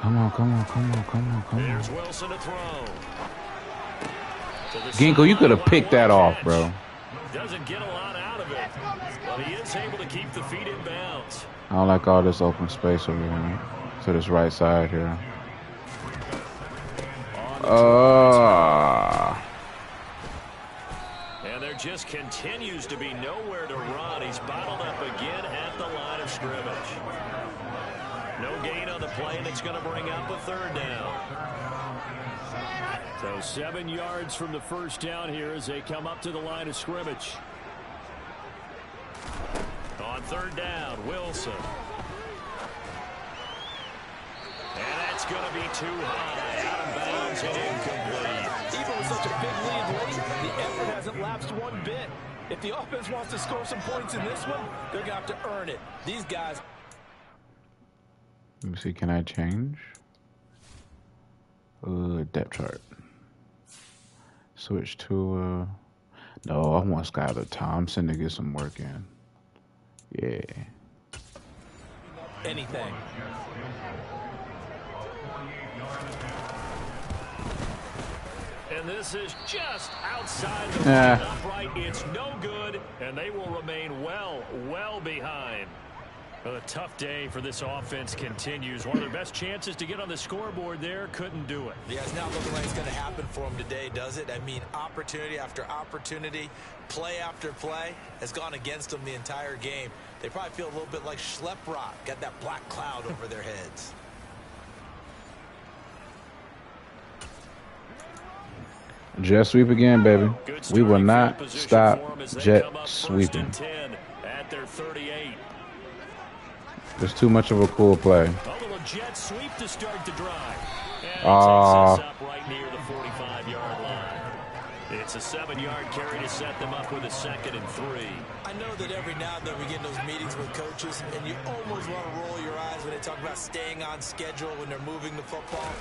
Come on, come on, come on, come on, come on. Here's Wilson to throw. Ginkle, you could have picked that off, bro. Doesn't get a lot out of it, but he is able to keep the feet in bounds. I don't like all this open space over here. To this right side here. And there just continues to be nowhere to run. He's bottled up again at the line of scrimmage. No gain on the play, and it's going to bring up a third down. So 7 yards from the first down here as they come up to the line of scrimmage. On third down, Wilson. And that's going to be too high. Out of bounds and incomplete. Even with such a big lead late, the effort hasn't lapsed one bit. If the offense wants to score some points in this one, they're going to have to earn it. These guys... Let me see, can I change? Depth chart. Switch to, no, I want Skylar Thompson to get some work in. Yeah. Anything. And this is just outside the upright. It's no good, and they will remain well behind. Well, a tough day for this offense continues. One of their best chances to get on the scoreboard there, couldn't do it. Yeah, it's not looking like it's going to happen for them today, does it? I mean, opportunity after opportunity, play after play has gone against them the entire game. They probably feel a little bit like Schlepprock, got that black cloud over their heads. Jet sweep again, baby. We will not stop jet sweeping. At their 38. It's too much of a cool play. A little jet sweep to start the drive. And takes us up right near the 45-yard line. It's a 7-yard carry to set them up with a 2nd and 3. I know that every now and then we get in those meetings with coaches, and you almost want to roll your eyes when they talk about staying on schedule when they're moving the football.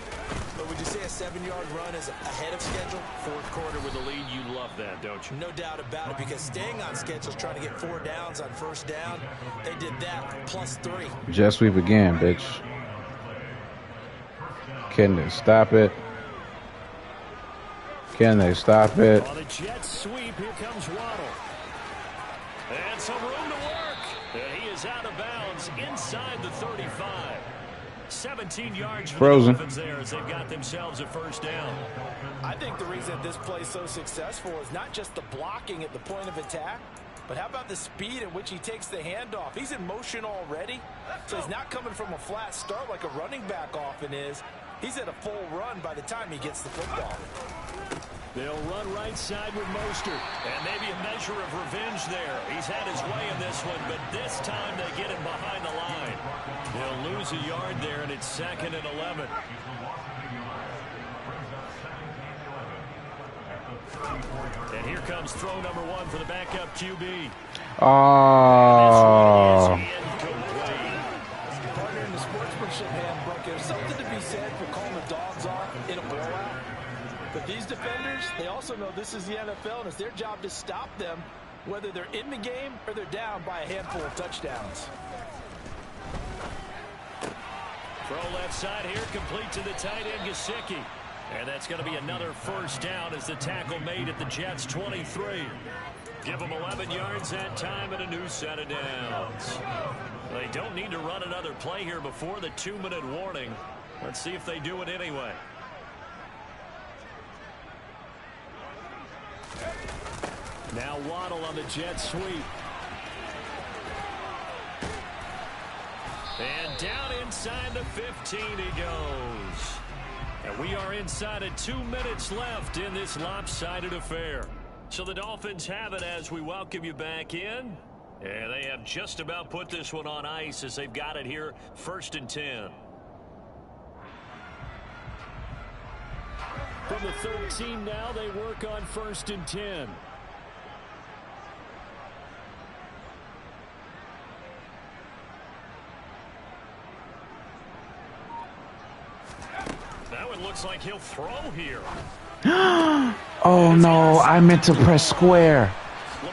But would you say a 7-yard run is ahead of schedule? Fourth quarter with a lead, you love that, don't you? No doubt about it, because staying on schedule is trying to get 4 downs on first down. They did that plus 3. Jet sweep again, bitch. Can they stop it? Can they stop it? On a jet sweep, here comes Waddle. And some room to work. And he is out of bounds inside the 35. 17 yards for the Dolphins there as they've got themselves a first down. I think the reason this play is so successful is not just the blocking at the point of attack, but how about the speed at which he takes the handoff? He's in motion already, so he's not coming from a flat start like a running back often is. He's at a full run by the time he gets the football. They'll run right side with Mostert. And maybe a measure of revenge there. He's had his way in this one, but this time they get him behind the line. They'll lose a yard there, and it's 2nd and 11. And here comes throw number 1 for the backup QB. Oh. Partner in the sportsmanship Look, there's something to be said for calling the dogs off in a blowout. But these defenders, they also know this is the NFL, and it's their job to stop them, whether they're in the game or they're down by a handful of touchdowns. Throw left side here, complete to the tight end, Gesicki. And that's going to be another first down as the tackle made at the Jets' 23. Give them 11 yards that time and a new set of downs. They don't need to run another play here before the 2-minute warning. Let's see if they do it anyway. Now Waddle on the jet sweep. And down inside the 15 he goes. And we are inside of 2 minutes left in this lopsided affair. So the Dolphins have it as we welcome you back in. And they have just about put this one on ice as they've got it here, 1st and 10. From the 13 now, they work on 1st and 10. Now it looks like he'll throw here. Oh no, I meant to press square.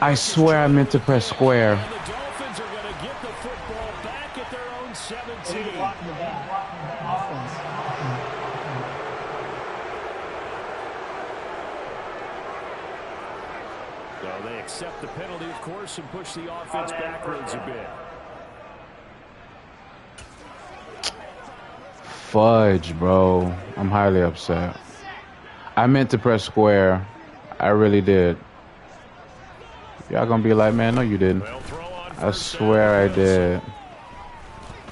I swear I meant to press square. And the Dolphins are going to get the football back at their own 17. So they accept the penalty, of course, and push the offense backwards a bit. Fudge, bro. I'm highly upset. I meant to press square. I really did. Y'all gonna be like, man, no you didn't. I swear I did.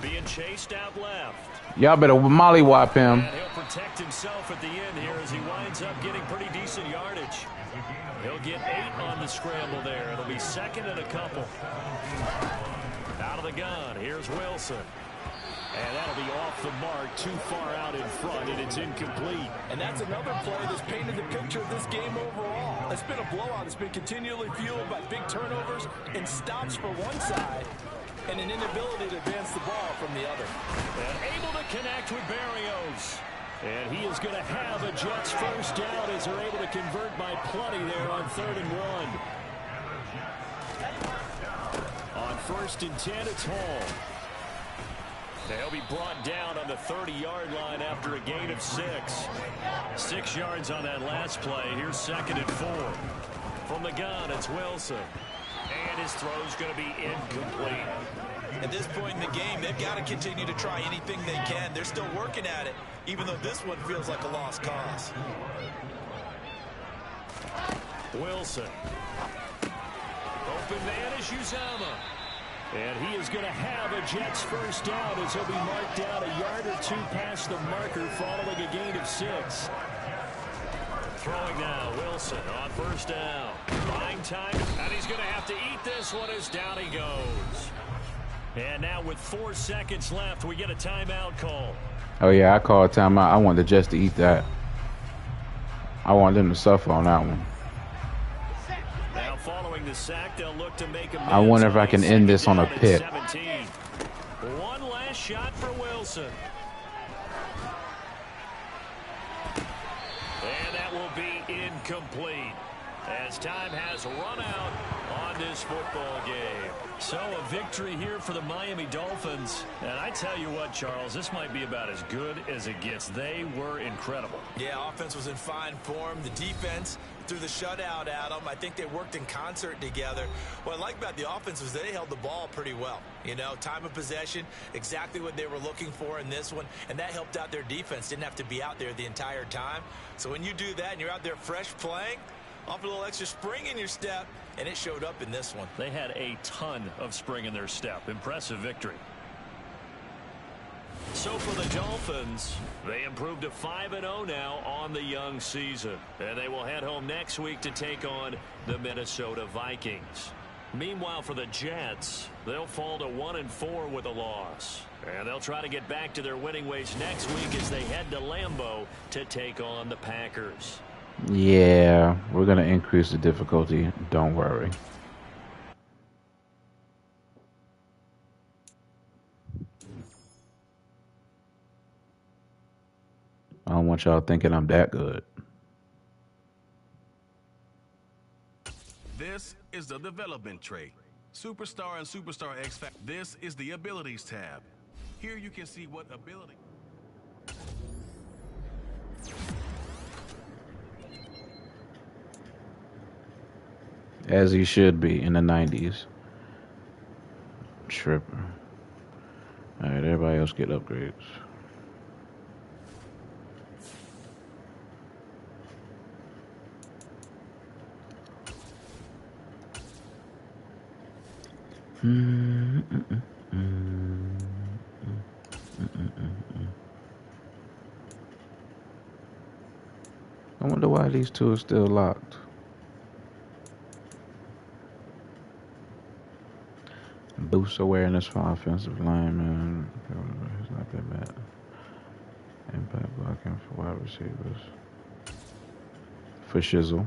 Being chased out left. Y'all better mollywop him. And he'll protect himself at the end here as he winds up getting pretty decent yardage. He'll get 8 on the scramble there. It'll be 2nd and a couple. Out of the gun, here's Wilson. And that'll be off the mark, too far out in front, and it's incomplete. And that's another play that's painted the picture of this game overall. It's been a blowout. It's been continually fueled by big turnovers and stops for one side and an inability to advance the ball from the other. And able to connect with Barrios. And he is going to have a Jets first down as they're able to convert by plenty there on 3rd and 1. On 1st and 10, it's Hall. They'll be brought down on the 30-yard line after a gain of 6. 6 yards on that last play. Here's 2nd and 4. From the gun, it's Wilson. And his throw's going to be incomplete. At this point in the game, they've got to continue to try anything they can. They're still working at it, even though this one feels like a lost cause. Wilson. Open man is Uzama. And he is going to have a Jets first down as he'll be marked down a yard or 2 past the marker following a gain of 6. Throwing now, Wilson on first down. Buying time, and he's going to have to eat this one as down he goes. And now with 4 seconds left, we get a timeout call. Oh yeah, I called timeout. I wanted the Jets to eat that. I want them to suffer on that one. Now following the sack, they'll look to make a I wonder if I can end this on a pick. 17. One last shot for Wilson. And that will be incomplete as time has run out on this football game. So a victory here for the Miami Dolphins. And I tell you what, Charles, this might be about as good as it gets. They were incredible. Yeah, offense was in fine form. The defense threw the shutout at them. I think they worked in concert together. What I like about the offense was they held the ball pretty well. You know, time of possession, exactly what they were looking for in this one. And that helped out their defense. Didn't have to be out there the entire time. So when you do that and you're out there fresh playing, off a little extra spring in your step, and it showed up in this one. They had a ton of spring in their step. Impressive victory. So for the Dolphins, they improved to 5-0 now on the young season. And they will head home next week to take on the Minnesota Vikings. Meanwhile, for the Jets, they'll fall to 1-4 with a loss. And they'll try to get back to their winning ways next week as they head to Lambeau to take on the Packers. Yeah, we're going to increase the difficulty. Don't worry. I don't want y'all thinking I'm that good. This is the development tray. Superstar and Superstar X Factor. This is the abilities tab. Here you can see what ability. As he should be in the 90s. Tripper. Alright, everybody else get upgrades. I wonder why these two are still locked. Boost awareness for offensive linemen. He's not that bad. Impact blocking for wide receivers. For Shizzle.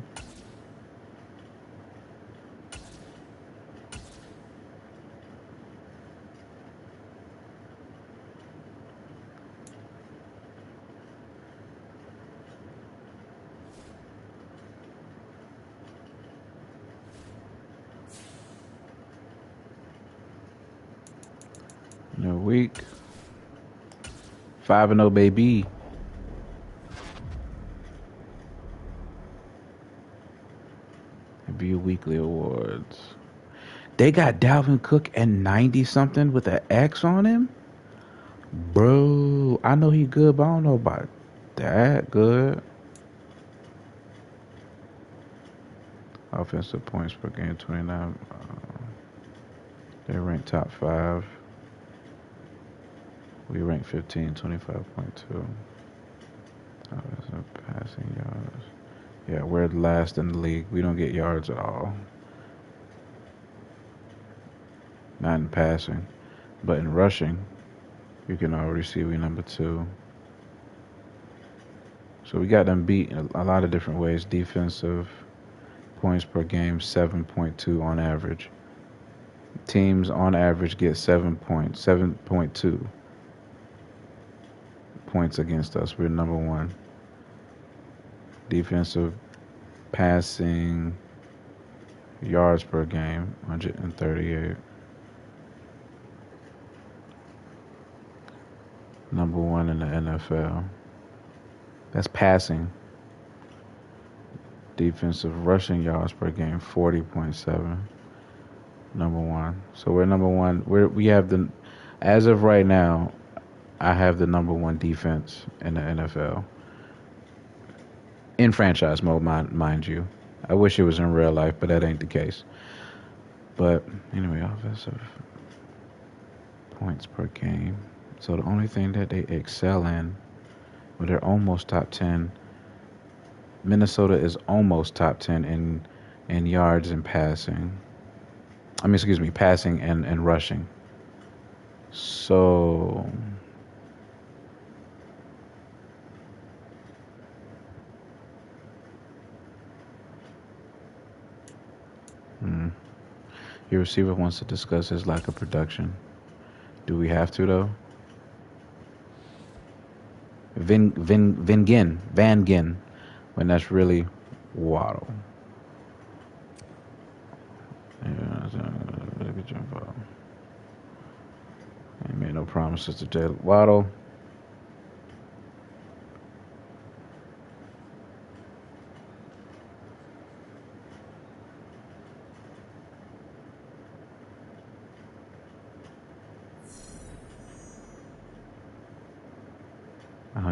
In a week. 5-0, baby. View weekly awards. They got Dalvin Cook at 90 something with an X on him? Bro, I know he good, but I don't know about that good. Offensive points per game, 29. They rank top 5. We rank 15, 25.2. Offensive passing yards. Yeah, we're last in the league. We don't get yards at all. Not in passing. But in rushing, you can already see we number 2. So we got them beat in a lot of different ways. Defensive points per game, 7.2 on average. Teams on average get 7.2 points against us. We're number 1. Defensive passing yards per game, 138. Number 1 in the NFL. That's passing. Defensive rushing yards per game, 40.7. Number 1. So we're number 1. We have the, as of right now, I have the number 1 defense in the NFL. In franchise mode, mind you. I wish it was in real life, but that ain't the case. But anyway, offensive points per game. So the only thing that they excel in, well, they're almost top 10. Minnesota is almost top 10 in yards and passing. Passing and rushing. So your receiver wants to discuss his lack of production. Do we have to though? Van Ginn, when that's really Waddle. Good jump ball. He made no promises to Jalen Waddle.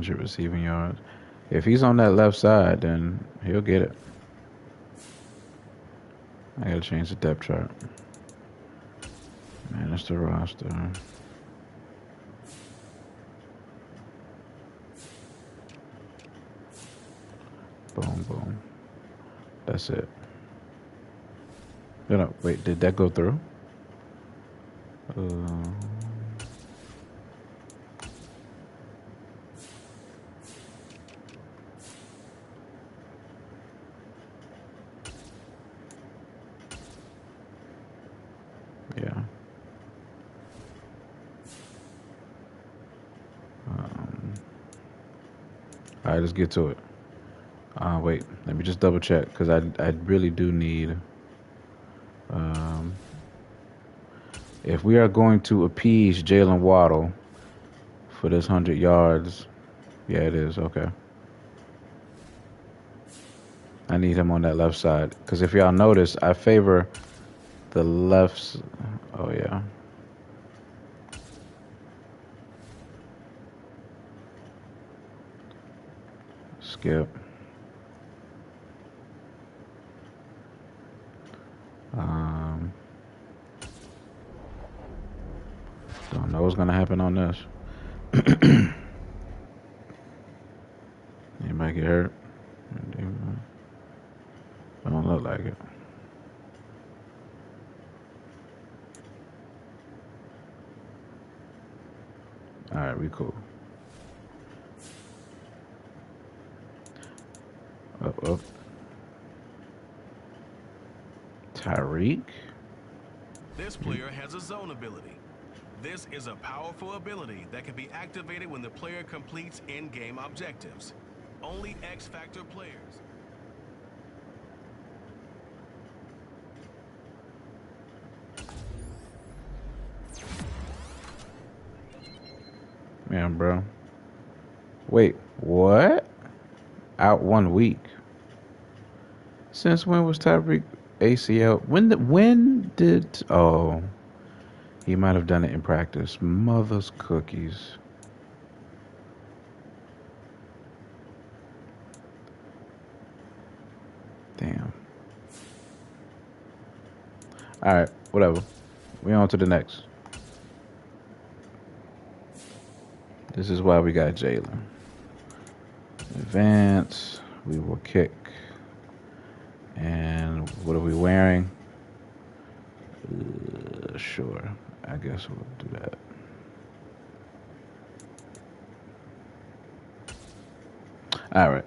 Receiving yards. If he's on that left side, then he'll get it. I gotta change the depth chart. Manage the roster. Boom, boom. That's it. No, wait, did that go through? Yeah. right, let's get to it. Wait, let me just double check because I really do need. If we are going to appease Jalen Waddle for this 100 yards, yeah, it is okay. I need him on that left side because if y'all notice, I favor the left. Oh yeah. Skip. Don't know what's gonna happen on this. Anybody get hurt? Don't look like it. All right, we cool. Up. Tyreek. This player has a zone ability. This is a powerful ability that can be activated when the player completes in-game objectives. Only X-Factor players. Man, bro. Wait, what? Out 1 week. Since when was Tyreek ACL? When did oh, he might have done it in practice. Mother's cookies. Damn. All right, whatever. We on to the next. This is why we got Jalen. Advance. We will kick. And what are we wearing? Sure. I guess we'll do that. All right.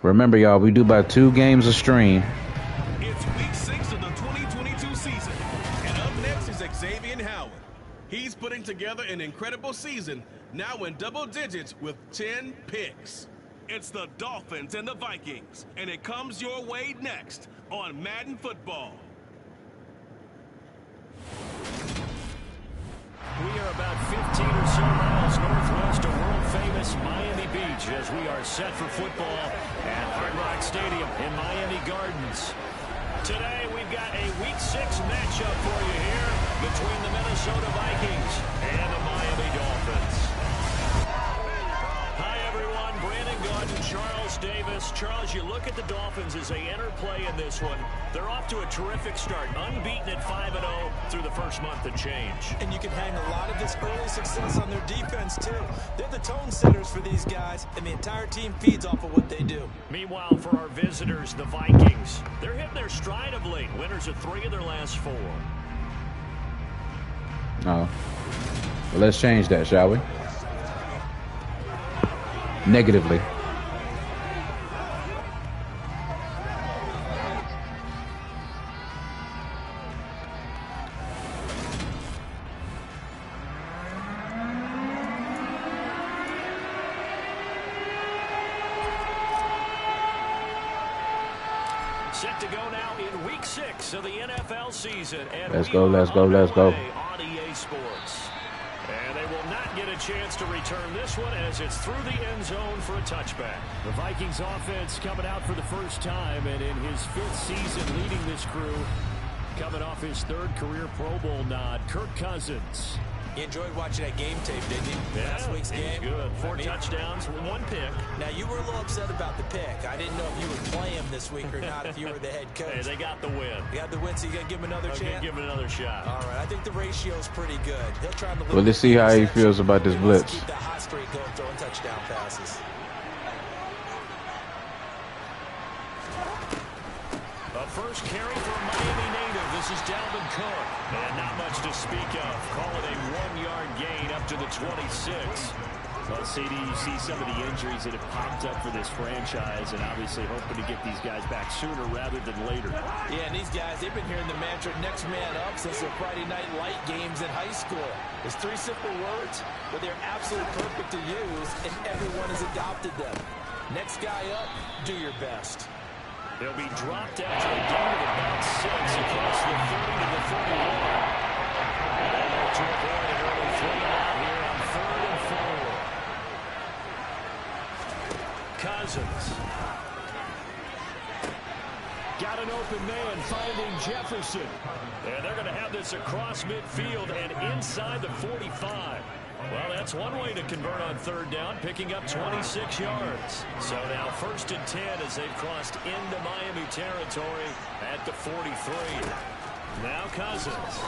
Remember, y'all, we do about 2 games a stream. It's week 6 of the 2022 season. And up next is Xavier Howard. He's putting together an incredible season, now in double digits with 10 picks. It's the Dolphins and the Vikings, and it comes your way next on Madden Football. We are about 15 or so miles northwest of world-famous Miami Beach as we are set for football at Hard Rock Stadium in Miami Gardens. Today, we've got a Week 6 matchup for you here between the Minnesota Vikings and the Miami Dolphins. Hi, everyone. Brandon Gaudin, Charles Davis. Charles, you look at the Dolphins as they enter play in this one. They're off to a terrific start, unbeaten at 5-0 through the first month and change. And you can hang a lot of this early success on their defense, too. They're the tone setters for these guys, and the entire team feeds off of what they do. Meanwhile, for our visitors, the Vikings, they're hitting their stride of late. Winners of 3 of their last 4. Well, let's change that, shall we? Negatively. Set to go now in Week 6 of the NFL season. And let's go. On EA Sports. And they will not get a chance to return this one as it's through the end zone for a touchback. The Vikings offense coming out for the first time, and in his 5th season leading this crew, coming off his 3rd career Pro Bowl nod, Kirk Cousins. You enjoyed watching that game tape, didn't you? Yeah, last week's game. Good. 4 touchdowns, 1 pick. Now, you were a little upset about the pick. I didn't know if you would play him this week or not if you were the head coach. Hey, they got the win. You got the win, so you got to give him another chance? Give him another shot. All right, I think the ratio's pretty good. He'll try to well, let's see how he feels about this blitz. Keep that hot streak going, throwing touchdown passes. A first carry for a Miami native. This is Dalvin Cook. And not much to speak of. Call it a 1-yard gain up to the 26. Well, CD, you see some of the injuries that have popped up for this franchise, and obviously hoping to get these guys back sooner rather than later. Yeah, and these guys, they've been hearing the mantra next man up since their Friday night light games in high school. It's 3 simple words, but they're absolutely perfect to use, and everyone has adopted them. Next guy up, do your best. They'll be dropped after a gain of about 6 across the 30 to the 41. And to avoid an early three out here on 3rd and 4. Cousins. Got an open man finding Jefferson. And they're going to have this across midfield and inside the 45. Well, that's one way to convert on 3rd down, picking up 26 yards. So now 1st and 10 as they've crossed into Miami territory at the 43. Now Cousins.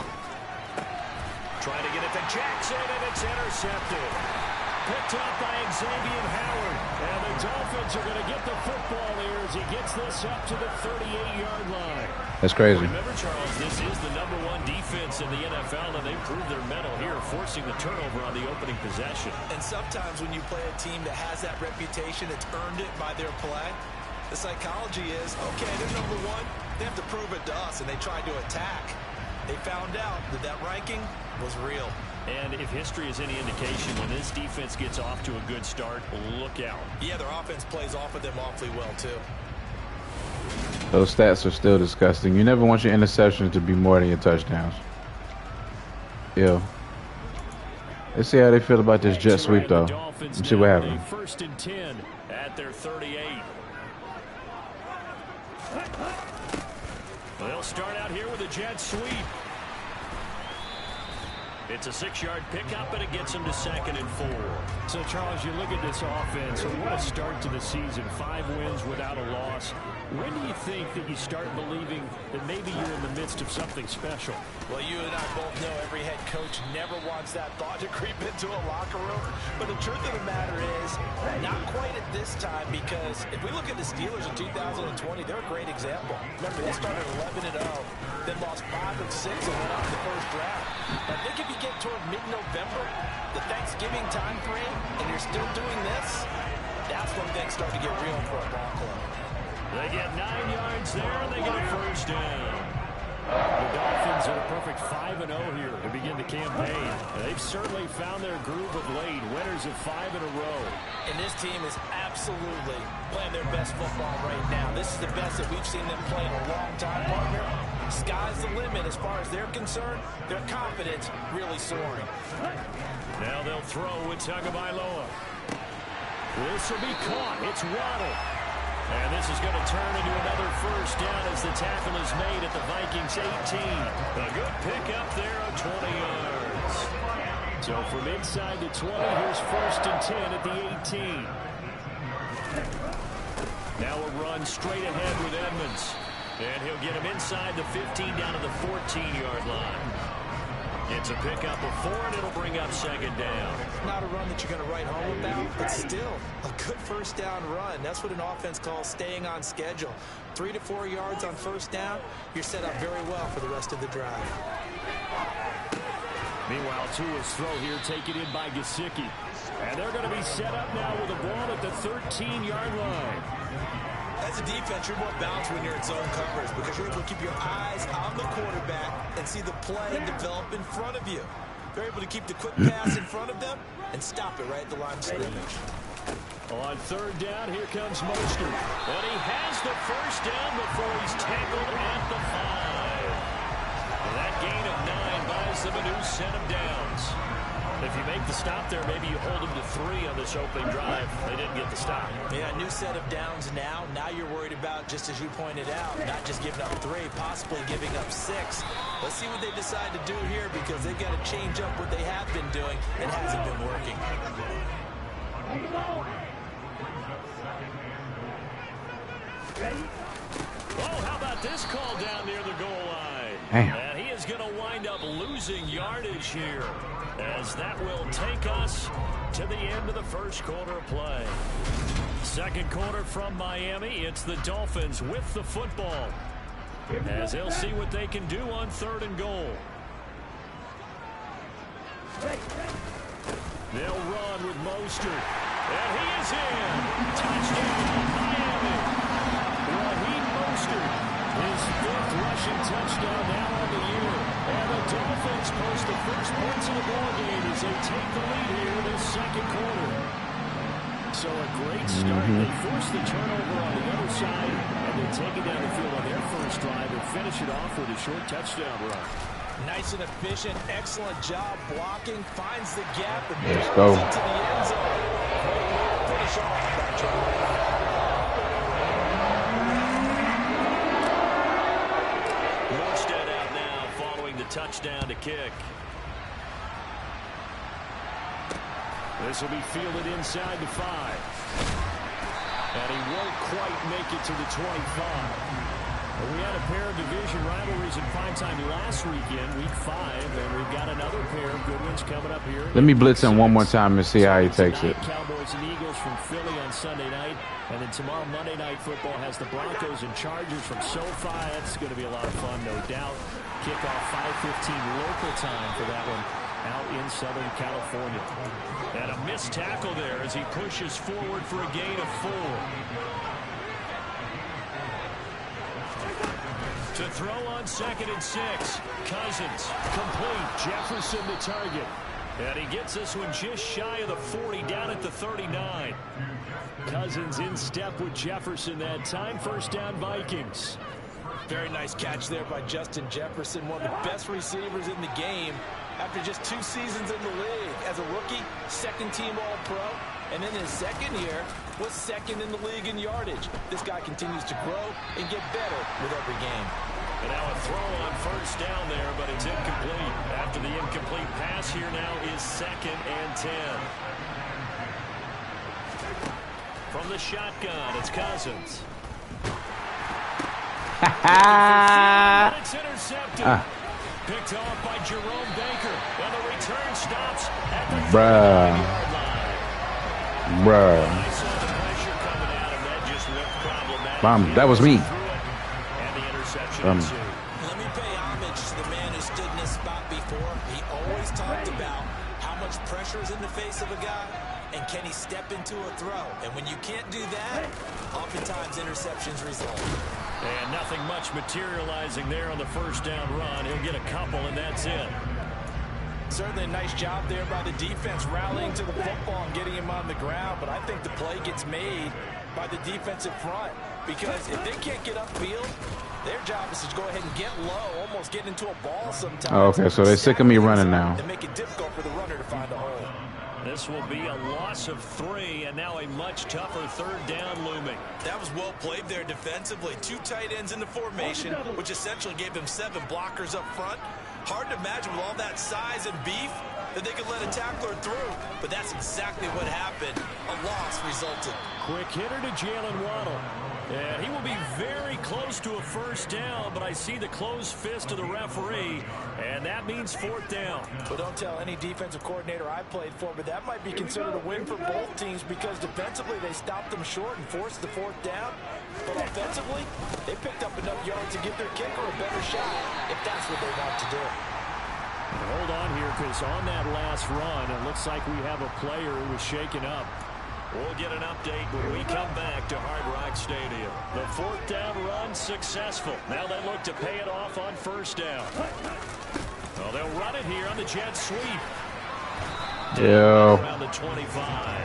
Trying to get it to Jackson, and it's intercepted. Picked up by Xavier Howard. And the Dolphins are going to get the football here as he gets this up to the 38-yard line. That's crazy. Remember, Charles, this is the #1 defense in the NFL, and they proved their mettle here, forcing the turnover on the opening possession. And sometimes when you play a team that has that reputation, it's earned it by their play. The psychology is, okay, they're #1. They have to prove it to us, and they tried to attack. They found out that that ranking was real. And if history is any indication, when this defense gets off to a good start, look out. Yeah, their offense plays off of them awfully well, too. Those stats are still disgusting. You never want your interceptions to be more than your touchdowns. Yeah. Let's see how they feel about this jet sweep, though. Let's see what happens. 1st and 10 at their 38. They'll start out here with a jet sweep. It's a 6-yard pickup, and it gets them to 2nd and 4. So, Charles, you look at this offense, and what a start to the season. 5 wins without a loss. When do you think that you start believing that maybe you're in the midst of something special? Well, you and I both know every head coach never wants that thought to creep into a locker room. But the truth of the matter is, not quite at this time, because if we look at the Steelers in 2020, they're a great example. Remember, they started 11-0, then lost 5 of 6 and went out in the 1st round. I think if you get toward mid-November, the Thanksgiving time frame, and you're still doing this, that's when things start to get real for a ball club. They get 9 yards there, and they get a 1st down. The Dolphins are a perfect 5-0 here to begin the campaign. They've certainly found their groove of late, winners of 5 in a row. And this team is absolutely playing their best football right now. This is the best that we've seen them play in a long time, partner. Sky's the limit as far as they're concerned. Their confidence really soaring. Now they'll throw with Tagovailoa. This will be caught. It's Waddle. And this is going to turn into another 1st down as the tackle is made at the Vikings 18. A good pickup there of 20 yards. So from inside the 20, here's 1st and 10 at the 18. Now a run straight ahead with Edmonds. And he'll get him inside the 15 down to the 14-yard line. It's a pickup of 4, and it'll bring up 2nd down. Not a run that you're going to write home about, but still a good 1st down run. That's what an offense calls staying on schedule. 3 to 4 yards on 1st down, you're set up very well for the rest of the drive. Meanwhile, Tua's throw here taken in by Gesicki. And they're going to be set up now with a ball at the 13-yard line. As a defense, you're more balanced when you're in zone coverage because you're able to keep your eyes on the quarterback and see the play develop in front of you. They're able to keep the quick pass in front of them and stop it right at the line of scrimmage. On 3rd down, here comes Mostert. And he has the 1st down before he's tackled at the 5. And that gain of 9 buys them a new set of downs. If you make the stop there, maybe you hold them to 3 on this opening drive. They didn't get the stop. Yeah, new set of downs now. Now you're worried about, just as you pointed out, not just giving up 3, possibly giving up 6. Let's see what they decide to do here because they've got to change up what they have been doing and hasn't been working. Oh, how about this call down near the goal line? Damn. And he is going to wind up losing yardage here, as that will take us to the end of the 1st quarter of play. 2nd quarter from Miami. It's the Dolphins with the football, as they'll see what they can do on 3rd and goal. They'll run with Mostert. And he is in. Touchdown, Miami. Raheem Mostert, his 5th rushing touchdown now on the year. And the Dolphins post the first points of the ball game as they take the lead here this second quarter. So a great start. They force the turnover on the other side, and they take it down the field on their first drive and finish it off with a short touchdown run. Nice and efficient, excellent job blocking, finds the gap, and let's go. into the end zone. Finish off that drive. Morstead out now following the touchdown to kick. This will be fielded inside the 5. And he won't quite make it to the 25. We had a pair of division rivalries in primetime last weekend, week 5, and we've got another pair of good ones coming up here. Let me blitz him one more time and see how he takes it. Cowboys and Eagles from Philly on Sunday night, and then tomorrow Monday Night Football has the Broncos and Chargers from SoFi. That's going to be a lot of fun, no doubt. Kickoff 5:15 local time for that one out in Southern California. And a missed tackle there as he pushes forward for a gain of 4. To throw on 2nd and 6. Cousins complete. Jefferson the target. And he gets this one just shy of the 40, down at the 39. Cousins in step with Jefferson that time. First down, Vikings. Very nice catch there by Justin Jefferson, one of the best receivers in the game. After just 2 seasons in the league as a rookie, 2nd-team All-Pro, and in his 2nd year was 2nd in the league in yardage. This guy continues to grow and get better with every game. And now a throw on first down there, but it's incomplete. After the incomplete pass, here now is 2nd and 10. From the shotgun, it's Cousins. It's intercepted. Picked off by Jerome Baker. And the return stops at the 39-yard line. I saw the pressure coming at him. That just looked problematic. That was me. And the interception ensued. Let me pay homage to the man who stood in this spot before. He always talked about how much pressure is in the face of a guy, and can he step into a throw. And when you can't do that, oftentimes interceptions result. And nothing much materializing there on the first down run. He'll get a couple, and that's it. Certainly a nice job there by the defense, rallying to the football and getting him on the ground. But I think the play gets made by the defensive front, because if they can't get upfield, their job is to go ahead and get low, almost get into a ball sometimes. Oh, okay, so they're sick of me running now. And make it difficult for the runner to find a hole. This will be a loss of 3, and now a much tougher third down looming. That was well played there defensively. 2 tight ends in the formation, which essentially gave him 7 blockers up front. Hard to imagine with all that size and beef that they could let a tackler through, but that's exactly what happened. A loss resulted. Quick hitter to Jalen Waddle. And he will be very close to a first down, but I see the closed fist of the referee, and that means 4th down. But don't tell any defensive coordinator I played for, but that might be considered a win for both teams, because defensively they stopped them short and forced the 4th down. But offensively, they picked up enough yards to give their kicker a better shot, if that's what they want to do. Hold on here, because on that last run, it looks like we have a player who was shaken up. We'll get an update when we come back to Hard Rock Stadium. The 4th down run successful. Now they look to pay it off on first down. Well, they'll run it here on the jet sweep. Yeah. Around the 25.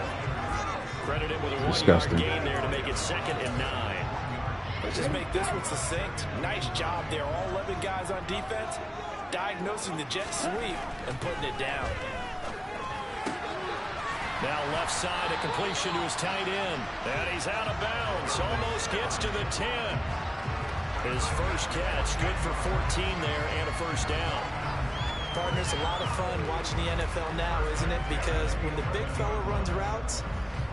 Credit it with a 1-yard gain there to make it 2nd and 9. Let's just make this one succinct. Nice job there. All 11 guys on defense diagnosing the jet sweep and putting it down. Now left side, a completion to his tight end. And he's out of bounds. Almost gets to the 10. His first catch, good for 14 there and a first down. Partners, a lot of fun watching the NFL now, isn't it? Because when the big fella runs routes,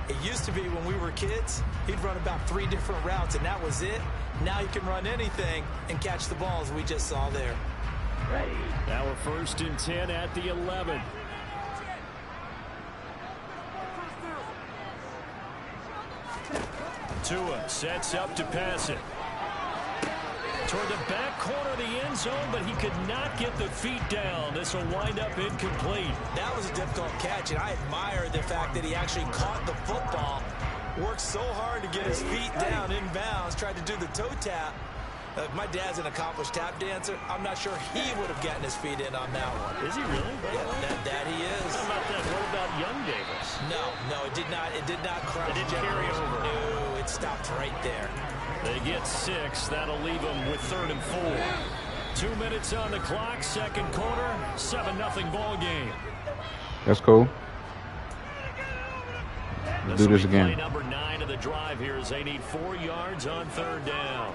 it used to be when we were kids, he'd run about 3 different routes, and that was it. Now you can run anything and catch the ball, as we just saw there. Now a 1st and 10 at the 11. Tua sets up to pass it. Toward the back corner of the end zone, but he could not get the feet down. This will wind up incomplete. That was a difficult catch, and I admire the fact that he actually caught the football. Worked so hard to get his feet down inbounds, tried to do the toe tap. My dad's an accomplished tap dancer. I'm not sure he would have gotten his feet in on that one. Is he really? Yeah, that he is. How about that? What about Young Davis? No, it did not. It did not cross. It didn't carry over. No, it stopped right there. They get 6. That'll leave them with 3rd and 4. 2 minutes on the clock. Second quarter. 7-0 ball game. That's cool. Let's do this again. Play number 9 of the drive here as they need 4 yards on 3rd down.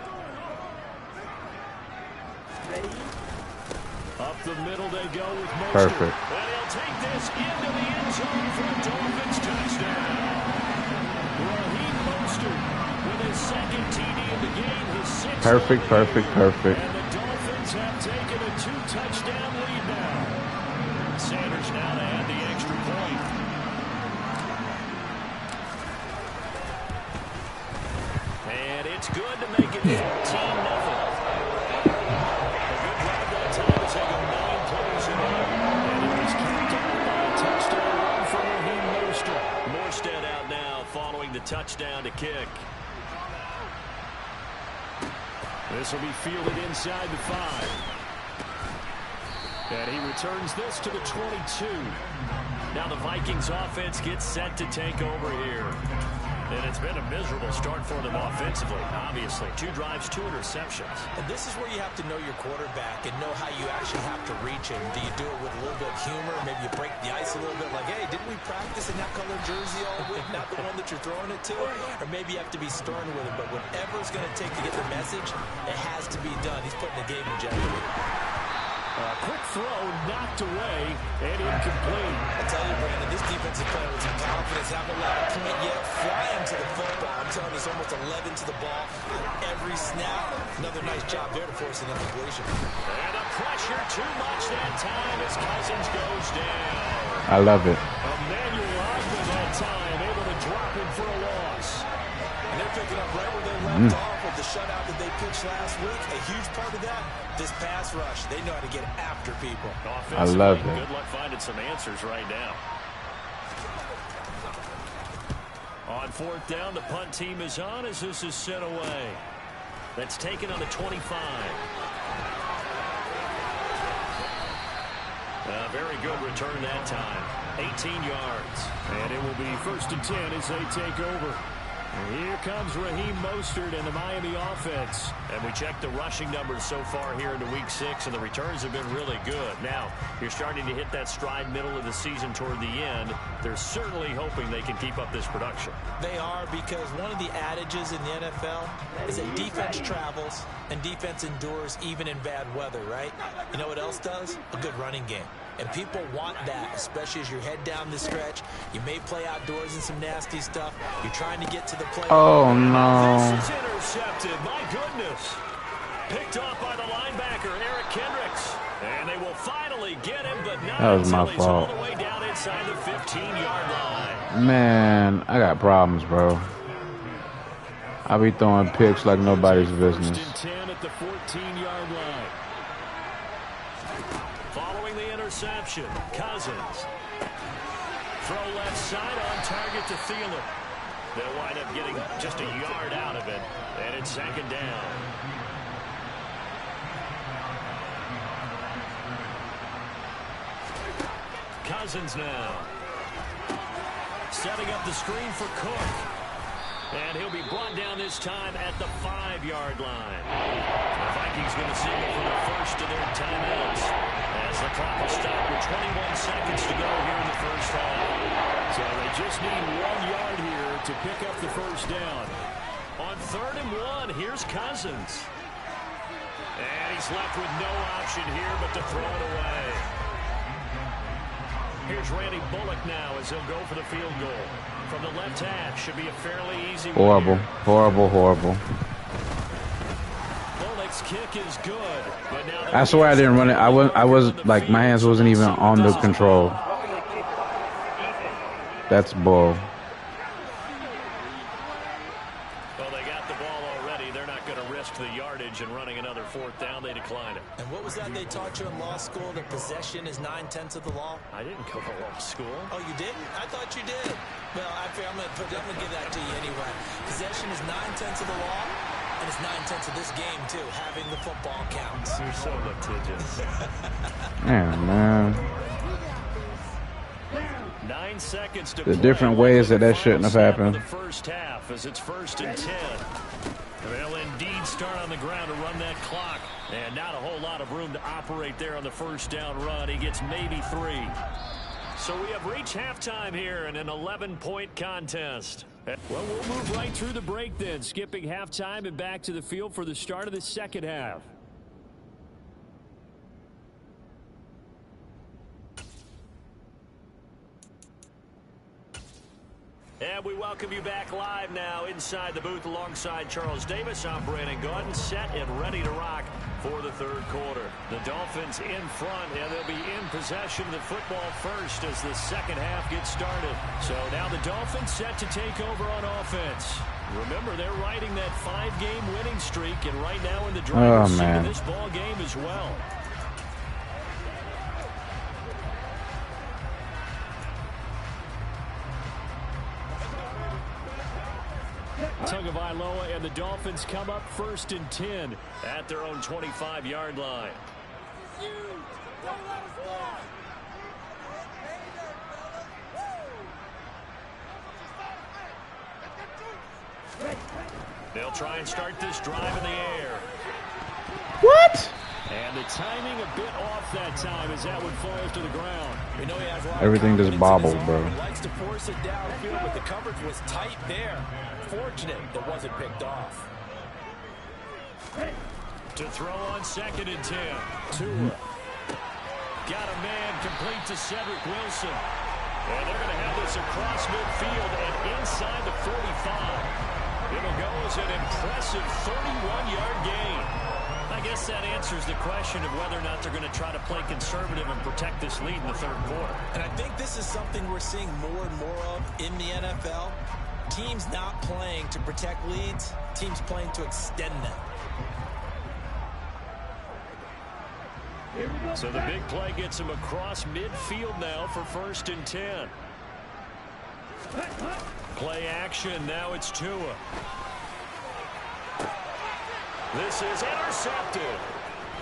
Up the middle they go with Mostert. Perfect. And he'll take this into the end zone for a Dolphins touchdown. Raheem Mostert with his second TD of the game. His 6th. Perfect. And the Dolphins have taken a 2-touchdown lead now. Sanders now to add the extra point. And it's good to make it 14-0. The touchdown to kick. This will be fielded inside the 5. And he returns this to the 22. Now the Vikings offense gets set to take over here. And it's been a miserable start for them offensively, obviously. 2 drives, 2 interceptions. And this is where you have to know your quarterback and know how you actually have to reach him. Do you do it with a little bit of humor? Maybe you break the ice a little bit like, hey, didn't we practice in that color jersey all week? Not the one that you're throwing it to? Or maybe you have to be stern with him. But whatever it's going to take to get the message, it has to be done. He's putting the game in jeopardy. Quick throw knocked away and incomplete. I tell you, Brandon, this defense is playing with some confidence. Haven't allowed a point yet. Flying to the football. I'm telling you, there's almost 11 to the ball every snap. Another nice job there to force an incompletion. And the pressure too much that time as Cousins goes down. I love it. Emmanuel Ogden that time able to drop him for a loss. And they're picking up right where they left off with the shutout that they pitched last week. A huge part of that, this pass rush. They know how to get after people. I love it. Good luck finding some answers right now. On 4th down, the punt team is on as this is sent away. That's taken on the 25. A very good return that time. 18 yards. And it will be 1st and 10 as they take over. Here comes Raheem Mostert and the Miami offense. And we checked the rushing numbers so far here into Week 6, and the returns have been really good. Now, you're starting to hit that stride middle of the season toward the end. They're certainly hoping they can keep up this production. They are, because one of the adages in the NFL is that defense travels and defense endures even in bad weather, right? You know what else does? A good running game. And people want that, especially as you head down the stretch. You may play outdoors in some nasty stuff. You're trying to get to the play. Oh, no. This is intercepted. My goodness. Picked off by the linebacker, Eric Kendricks. And they will finally get him, but not That was my until he's fault. all the way down inside the 15-yard line. Man, I got problems, bro. I be throwing picks like nobody's business. 1st and 10 at the 14-yard line. Following the interception, Cousins. Throw left side on target to Thielen. They'll wind up getting just a yard out of it, and it's 2nd down. Cousins now. Setting up the screen for Cook. And he'll be brought down this time at the 5-yard line. The Vikings going to see it for the first of their timeouts as the clock will stop with 21 seconds to go here in the first half. So they just need 1 yard here to pick up the first down. On 3rd and 1, here's Cousins. And he's left with no option here but to throw it away. Here's Randy Bullock now as he'll go for the field goal. From the left hash, should be a fairly easy one. Horrible. Bullock's kick is good, but now I swear I didn't run it. I was like, my hands wasn't even on the control. That's bull. Well, they got the ball already. They're not not going to risk the yardage and running another 4th down. They decline it. And what was that they taught you in law school, that possession is 9/10 of the law? I didn't go to law school. Oh, you didn't? I thought you did. Well, I'm going to give that to you anyway. Possession is 9/10 of the law, and it's 9/10 of this game, too. Having the football counts. You're so litigious. Yeah, man. 9 seconds to The play. different ways that shouldn't have happened. The first half as it's 1st and 10. They'll indeed start on the ground to run that clock. And not a whole lot of room to operate there on the 1st down run. He gets maybe 3. So we have reached halftime here in an 11-point contest. Well, we'll move right through the break then, skipping halftime and back to the field for the start of the second half. And we welcome you back live now inside the booth alongside Charles Davis. I'm Brandon Gordon, set and ready to rock for the 3rd quarter. The Dolphins in front, and they'll be in possession of the football first as the second half gets started. So now the Dolphins set to take over on offense. Remember, they're riding that 5-game winning streak, and right now in the driver's seat of this ball game as well. Tagovailoa and the Dolphins come up 1st and 10 at their own 25-yard line. They'll try and start this drive in the air. What? And the timing a bit off that time as that one falls to the ground. We know he has a lot Everything of just bobbled, bro. He likes to force it downfield, but the coverage was tight there. Fortunate that wasn't picked off. To throw on 2nd and 10. Tua. Got a man complete to Cedric Wilson. And they're going to have this across midfield and inside the 45. It'll go as an impressive 31-yard gain. I guess that answers the question of whether or not they're going to try to play conservative and protect this lead in the 3rd quarter. And I think this is something we're seeing more and more of in the NFL. Teams not playing to protect leads, teams playing to extend them. So the big play gets him across midfield now for 1st and 10. Play action, now it's Tua. This is intercepted.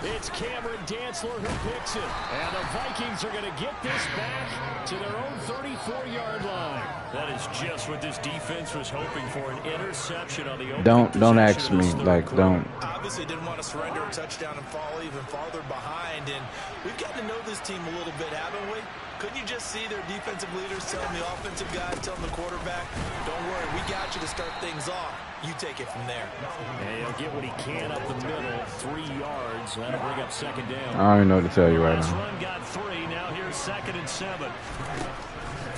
It's Cameron Dantzler who picks it. And the Vikings are going to get this back to their own 34-yard line. That is just what this defense was hoping for, an interception on the opening Don't ask me, like, don't. Obviously didn't want to surrender a touchdown and fall even farther behind. And we've gotten to know this team a little bit, haven't we? Couldn't you just see their defensive leaders telling the offensive guys, telling the quarterback, don't worry, we got you to start things off. You take it from there. And he'll get what he can up the middle, 3 yards. That'll bring up 2nd down. I don't even know what to tell you right Last now. run got 3. Now here's 2nd and 7.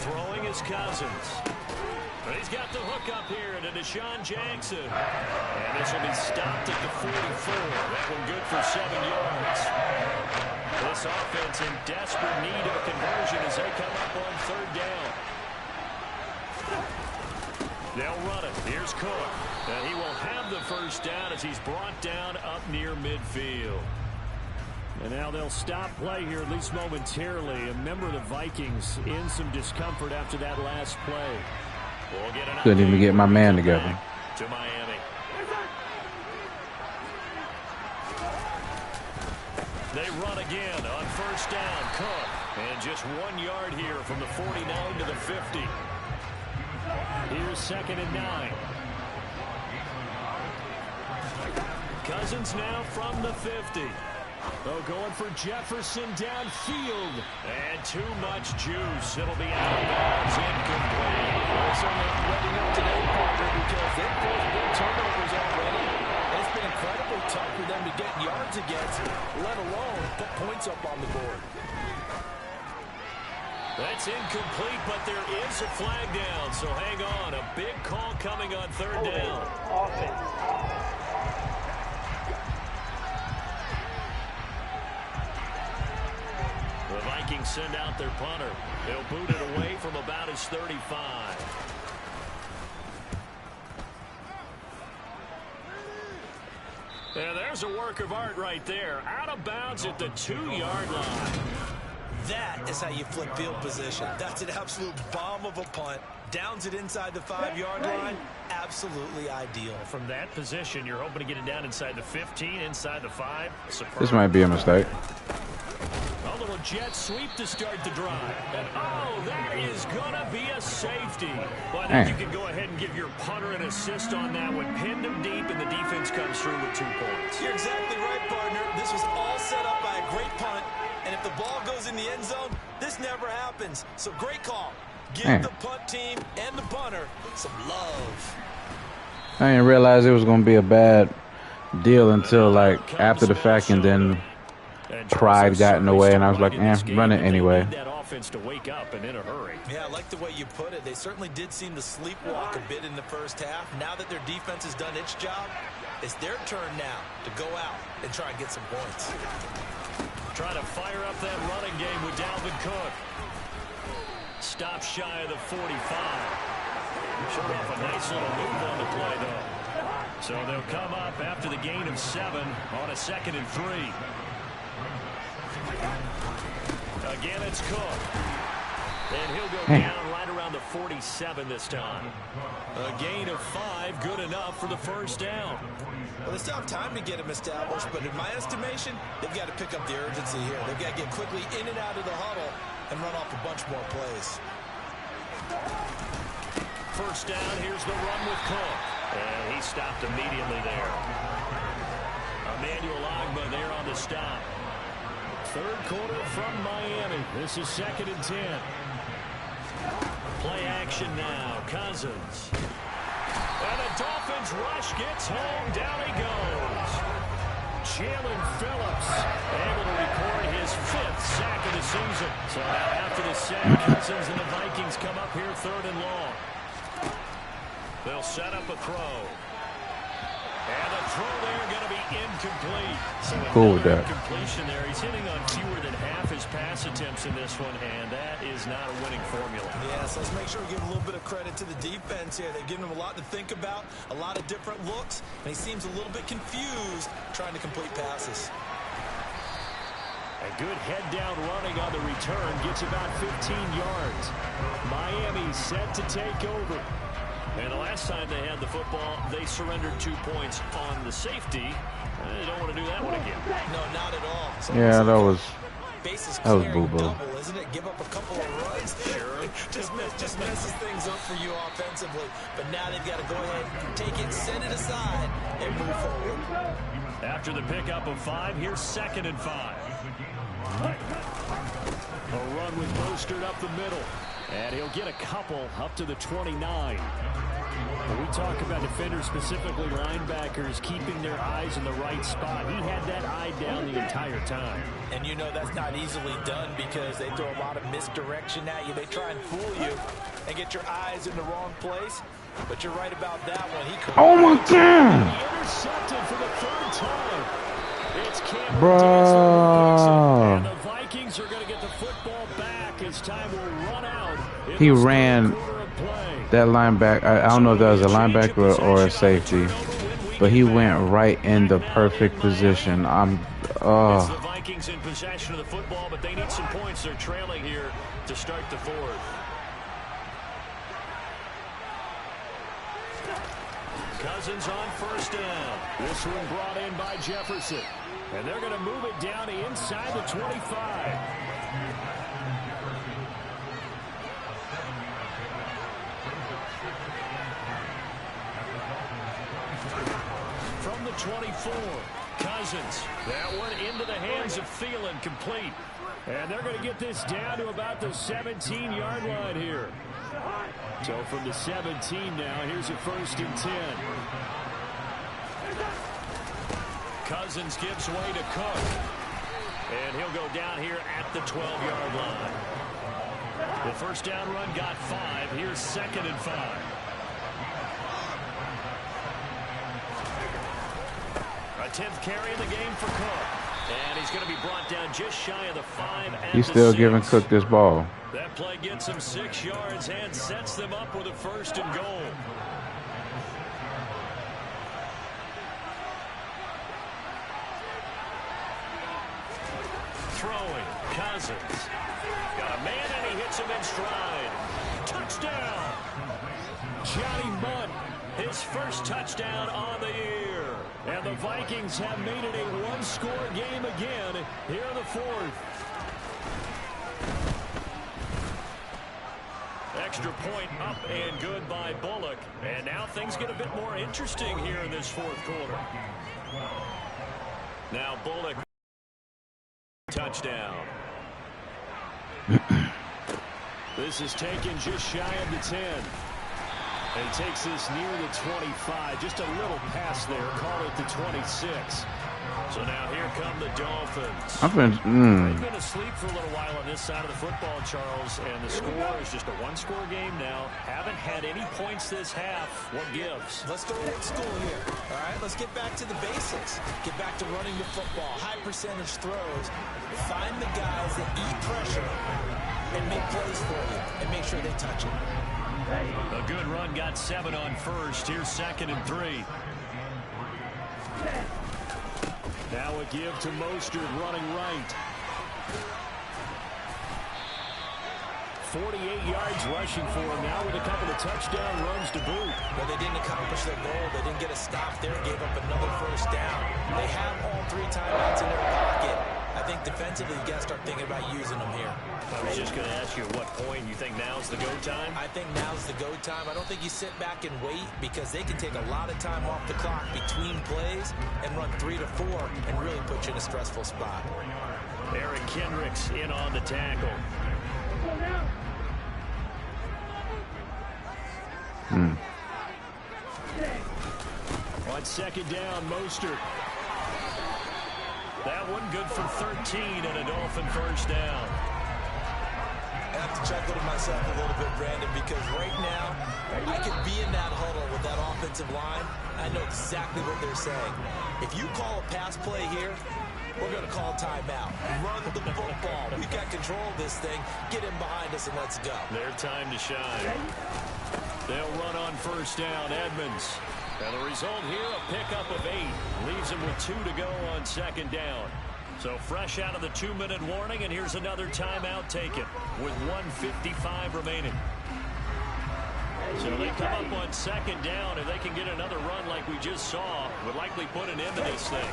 Throwing his Cousins. But he's got the hook up here to Deshaun Jackson. And this will be stopped at the 44. That one good for 7 yards. This offense in desperate need of a conversion as they come up on 3rd down. They'll run it. Here's Cook. And he will have the 1st down as he's brought down up near midfield. And now they'll stop play here, at least momentarily. A member of the Vikings in some discomfort after that last play. We'll get an Couldn't even get my man together. To Miami. They run again on 1st down. Cook. And just 1 yard here from the 49 to the 50. Here's 2nd and 9. Cousins now from the 50. Oh, going for Jefferson downfield. And too much juice. It'll be out of bounds, incomplete. Also not letting up today, Parker, because they've forced big turnovers already. And it's been incredibly tough for them to get yards against, let alone put points up on the board. That's incomplete, but there is a flag down. So hang on. A big call coming on 3rd down. The Vikings send out their punter. They'll boot it away from about his 35. And there's a work of art right there. Out of bounds at the 2-yard line. That is how you flip field position. That's an absolute bomb of a punt. Downs it inside the 5-yard line. Absolutely ideal. From that position, you're hoping to get it down inside the 15, inside the 5. Superb. This might be a mistake. A little jet sweep to start the drive. And oh, that is going to be a safety. Well, I think you can go ahead and give your punter an assist on that one. Pinned him deep, and the defense comes through with 2 points. You're exactly right, partner. This was all set up by a great punt. And if the ball goes in the end zone, this never happens. So great call. Give the punt team and the punter some love. I didn't realize it was going to be a bad deal until, like, after the fact, and then pride got in the way, and I was like, run it anyway. That offense to wake up and in a hurry. Yeah, I like the way you put it. They certainly did seem to sleepwalk a bit in the first half. Now that their defense has done its job, it's their turn now to go out and try and get some points. Trying to fire up that running game with Dalvin Cook. Stop shy of the 45. Showed off a nice little move on the play, though. So they'll come up after the gain of 7 on a 2nd and 3. Again, it's Cook. And he'll go down right around the 47 this time. A gain of 5, good enough for the first down. Well, they still have time to get him established, but in my estimation, they've got to pick up the urgency here. They've got to get quickly in and out of the huddle and run off a bunch more plays. First down, here's the run with Cook. And he stopped immediately there. Emmanuel Ogbah there on the stop. Third quarter from Miami. This is 2nd and 10. Play action now. Cousins. And the Dolphins rush gets home. Down he goes. Jalen Phillips able to record his 5th sack of the season. So now after the sack, Cousins and the Vikings come up here 3rd and long. They'll set up a throw. And the throw there going to be incomplete. So cool with that. Completion there. He's hitting on fewer than half his pass attempts in this one, and that is not a winning formula. Yeah, so let's make sure we give a little bit of credit to the defense here. They've given him a lot to think about, a lot of different looks, and he seems a little bit confused trying to complete passes. A good head-down running on the return gets about 15 yards. Miami set to take over. And the last time they had the football, they surrendered 2 points on the safety. They don't want to do that one again. No, not at all. Yeah, that was boo-boo. Double, isn't it? Give up a couple of runs. Sure. just messes things up for you offensively. But now they've got to go ahead, take it, set it aside, and move forward. After the pickup of 5, here's 2nd and 5. A run with Mostert up the middle. And he'll get a couple up to the 29. When we talk about defenders, specifically linebackers, keeping their eyes in the right spot, he had that eye down the entire time. And you know that's not easily done because they throw a lot of misdirection at you. They try and fool you and get your eyes in the wrong place. But you're right about that one. Oh, my God! Intercepted for the 3rd time. It's Cameron Bro. and the Vikings are going to get the football back as time will run out. He ran that linebacker. I don't know if that was a linebacker or a safety, but he went right in the perfect position. It's the Vikings in possession of the football, but they need some points. They're trailing here to start the 4th. Cousins on first down. This one brought in by Jefferson. And they're going to move it down inside the 25. From the 24, Cousins. That one into the hands of Thielen, complete. And they're going to get this down to about the 17-yard line here. So from the 17 now, here's a 1st and 10. Cousins gives way to Cook. And he'll go down here at the 12-yard line. The first down run got 5. Here's 2nd and 5. A 10th carry in the game for Cook. And he's going to be brought down just shy of the 5 and He's still 6. giving Cook this ball. That play gets him 6 yards and sets them up with a 1st and goal. throwing. Cousins. Got a man, and he hits him in stride. Touchdown. Johnny Munt, his first touchdown on the year. And the Vikings have made it a one-score game again here in the fourth. Extra point up and good by Bullock. And now things get a bit more interesting here in this fourth quarter. Now Bullock. Touchdown. This is taken just shy of the 10. And he takes this near the 25. Just a little pass there. Call it the 26. So now here come the Dolphins. They've been asleep for a little while on this side of the football, Charles, and the score is just a one-score game now. Haven't had any points this half. What gives? Let's go old school here. All right, let's get back to the basics. Get back to running the football, high percentage throws. Find the guys that eat pressure and make plays for you and make sure they touch it. A good run, got 7 on first. Here's 2nd and 3. Now a give to Mostert running right. 48 yards rushing for him now with a couple of touchdown runs to boot. Well, they didn't accomplish their goal. They didn't get a stop there, gave up another first down. They have all 3 timeouts in their pocket. I think defensively, you got to start thinking about using them here. I was just going to ask you at what point you think now's the go time? I think now's the go time. I don't think you sit back and wait because they can take a lot of time off the clock between plays and run 3 to 4 and really put you in a stressful spot. Eric Kendricks in on the tackle. On 2nd down, Mostert. That one good for 13 and a Dolphin first down. I have to chuckle to myself a little bit, Brandon, because right now I could be in that huddle with that offensive line. I know exactly what they're saying. If you call a pass play here, we're going to call timeout. Run the football. We've got control of this thing. Get in behind us and let's go. Their time to shine. They'll run on first down. Edmonds. And the result here, a pickup of 8. Leaves him with 2 to go on 2nd down. So fresh out of the 2-minute warning, and here's another timeout taken with 1:55 remaining. So they come up on 2nd down. If they can get another run like we just saw, would likely put an end to this thing.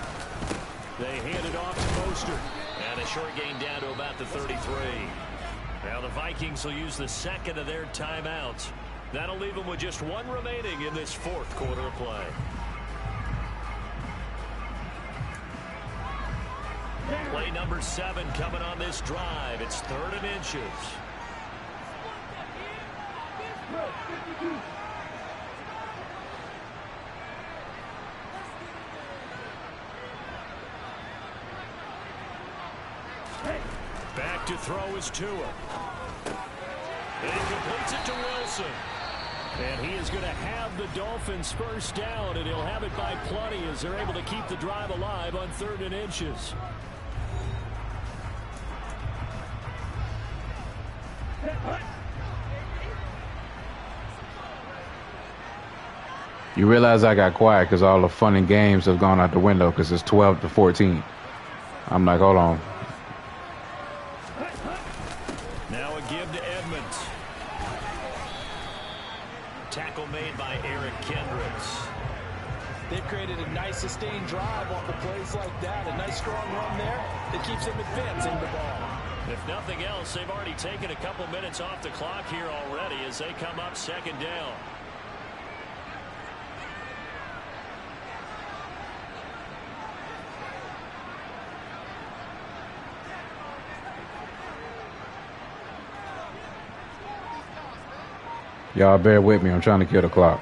They hand it off to Mostert. And a short gain down to about the 33. Now the Vikings will use the 2nd of their timeouts. That'll leave them with just 1 remaining in this 4th quarter of play. Play number 7 coming on this drive. It's 3rd and inches. Back to throw is Tua. And he completes it to Wilson. And he is going to have the Dolphins first down, and he'll have it by plenty as they're able to keep the drive alive on 3rd and inches. You realize I got quiet because all the fun and games have gone out the window because it's 12-14. I'm like, hold on. Now a give to Edmonds. Tackle made by Eric Kendricks. They've created a nice sustained drive off of plays like that. A nice strong run there that keeps them advancing the ball. If nothing else, they've already taken a couple minutes off the clock here already as they come up 2nd down. Y'all bear with me. I'm trying to kill the clock.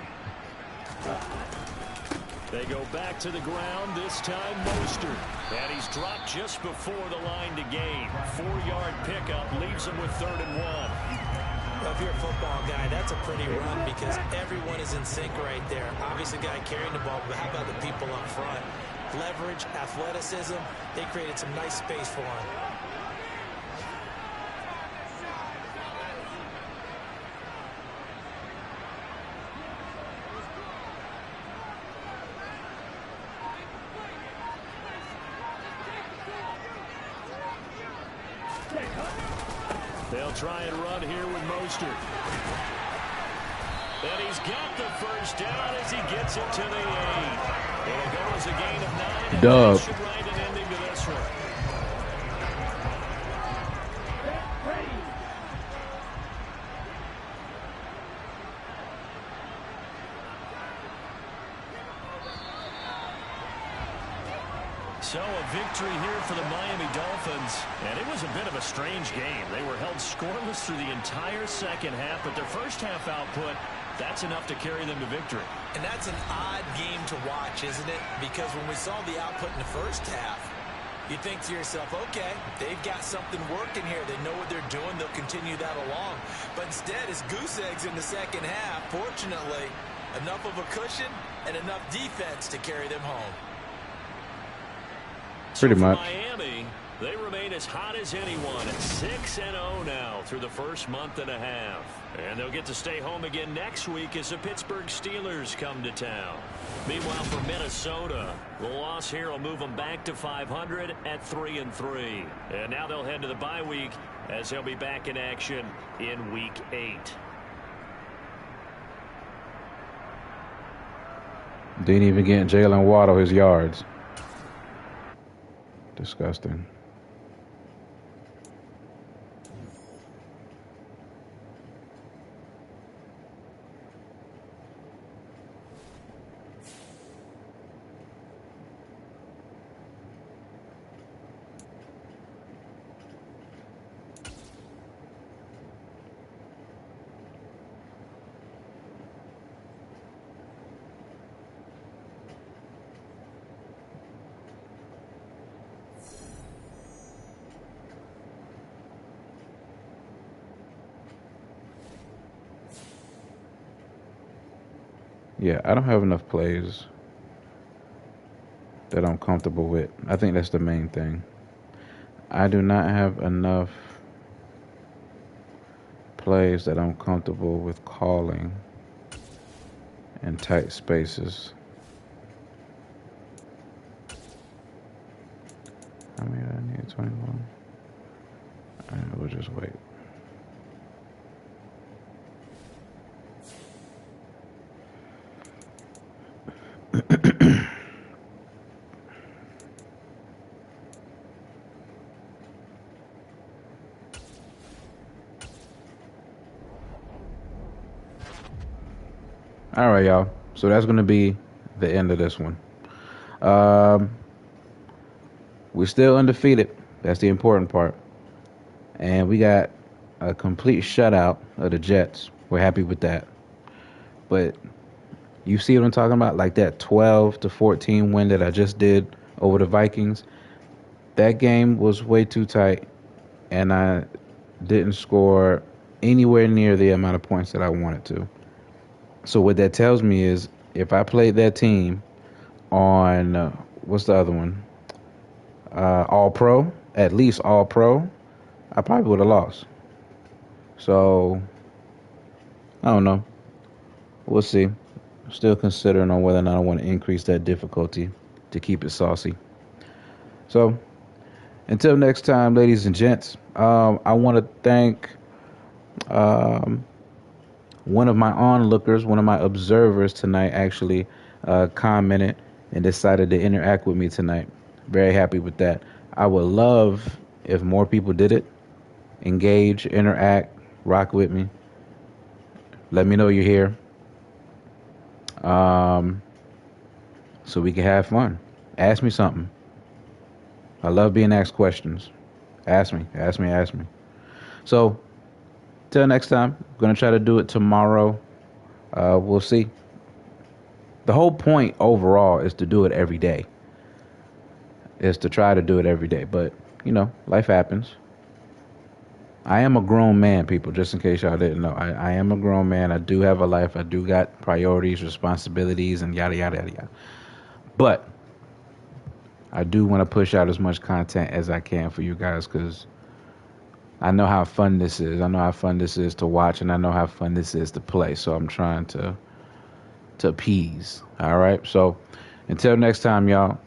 They go back to the ground, this time Mostert. And he's dropped just before the line to gain. 4-yard pickup leaves him with 3rd and 1. Well, if you're a football guy, that's a pretty run because everyone is in sync right there. Obviously, the guy carrying the ball, but how about the people up front? Leverage, athleticism, they created some nice space for him. They'll try and run here with Mostert. And he's got the first down as he gets it to the 8. It'll go as a gain of 9. And Dub. that should write an ending to this one. So a victory here for the Miami Dolphins. And it was a bit of a strange game. They were held scoreless through the entire second half, but their first half output, that's enough to carry them to victory. And that's an odd game to watch, isn't it? Because when we saw the output in the first half, you think to yourself, okay, they've got something working here. They know what they're doing. They'll continue that along. But instead, it's goose eggs in the second half. Fortunately, enough of a cushion and enough defense to carry them home. Pretty much. Miami, they remain as hot as anyone at 6-0 now through the first month and a half. And they'll get to stay home again next week as the Pittsburgh Steelers come to town. Meanwhile, for Minnesota, the loss here will move them back to 500 at 3-3. And now they'll head to the bye week as they'll be back in action in Week 8. Didn't even get Jalen Waddle his yards. Disgusting. Yeah, I don't have enough plays that I'm comfortable with. I think that's the main thing. I do not have enough plays that I'm comfortable with calling in tight spaces. I mean, I need 21. And we'll just wait. All right, y'all. So that's going to be the end of this one. We're still undefeated. That's the important part. And we got a complete shutout of the Jets. We're happy with that. But you see what I'm talking about? Like that 12-14 win that I just did over the Vikings. That game was way too tight. And I didn't score anywhere near the amount of points that I wanted to. So what that tells me is if I played that team on, what's the other one? All-Pro, at least All-Pro, I probably would have lost. So, I don't know. We'll see. Still considering on whether or not I want to increase that difficulty to keep it saucy. So, until next time, ladies and gents, I want to thank one of my onlookers, one of my observers tonight actually commented and decided to interact with me tonight. Very happy with that. I would love if more people did it. Engage, interact, rock with me. Let me know you're here. So we can have fun. Ask me something. I love being asked questions. Ask me. So, till next time, I'm going to try to do it tomorrow. We'll see. The whole point overall is to do it every day. Is to try to do it every day. But, you know, life happens. I am a grown man, people, just in case y'all didn't know. I am a grown man. I do have a life. I do got priorities, responsibilities, and yada, yada, yada, yada. But I do want to push out as much content as I can for you guys because I know how fun this is. I know how fun this is to watch, and I know how fun this is to play. So I'm trying to appease. All right? So until next time, y'all,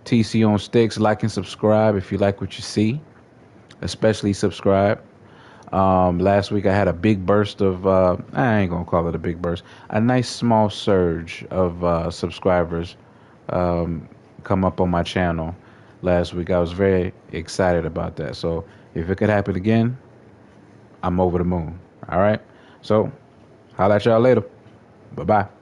TC on Sticks. Like and subscribe if you like what you see. Especially subscribe. Last week I had a big burst of, I ain't gonna call it a big burst, a nice small surge of subscribers come up on my channel last week. I was very excited about that. So if it could happen again, I'm over the moon. All right. So holla at y'all later. Bye bye.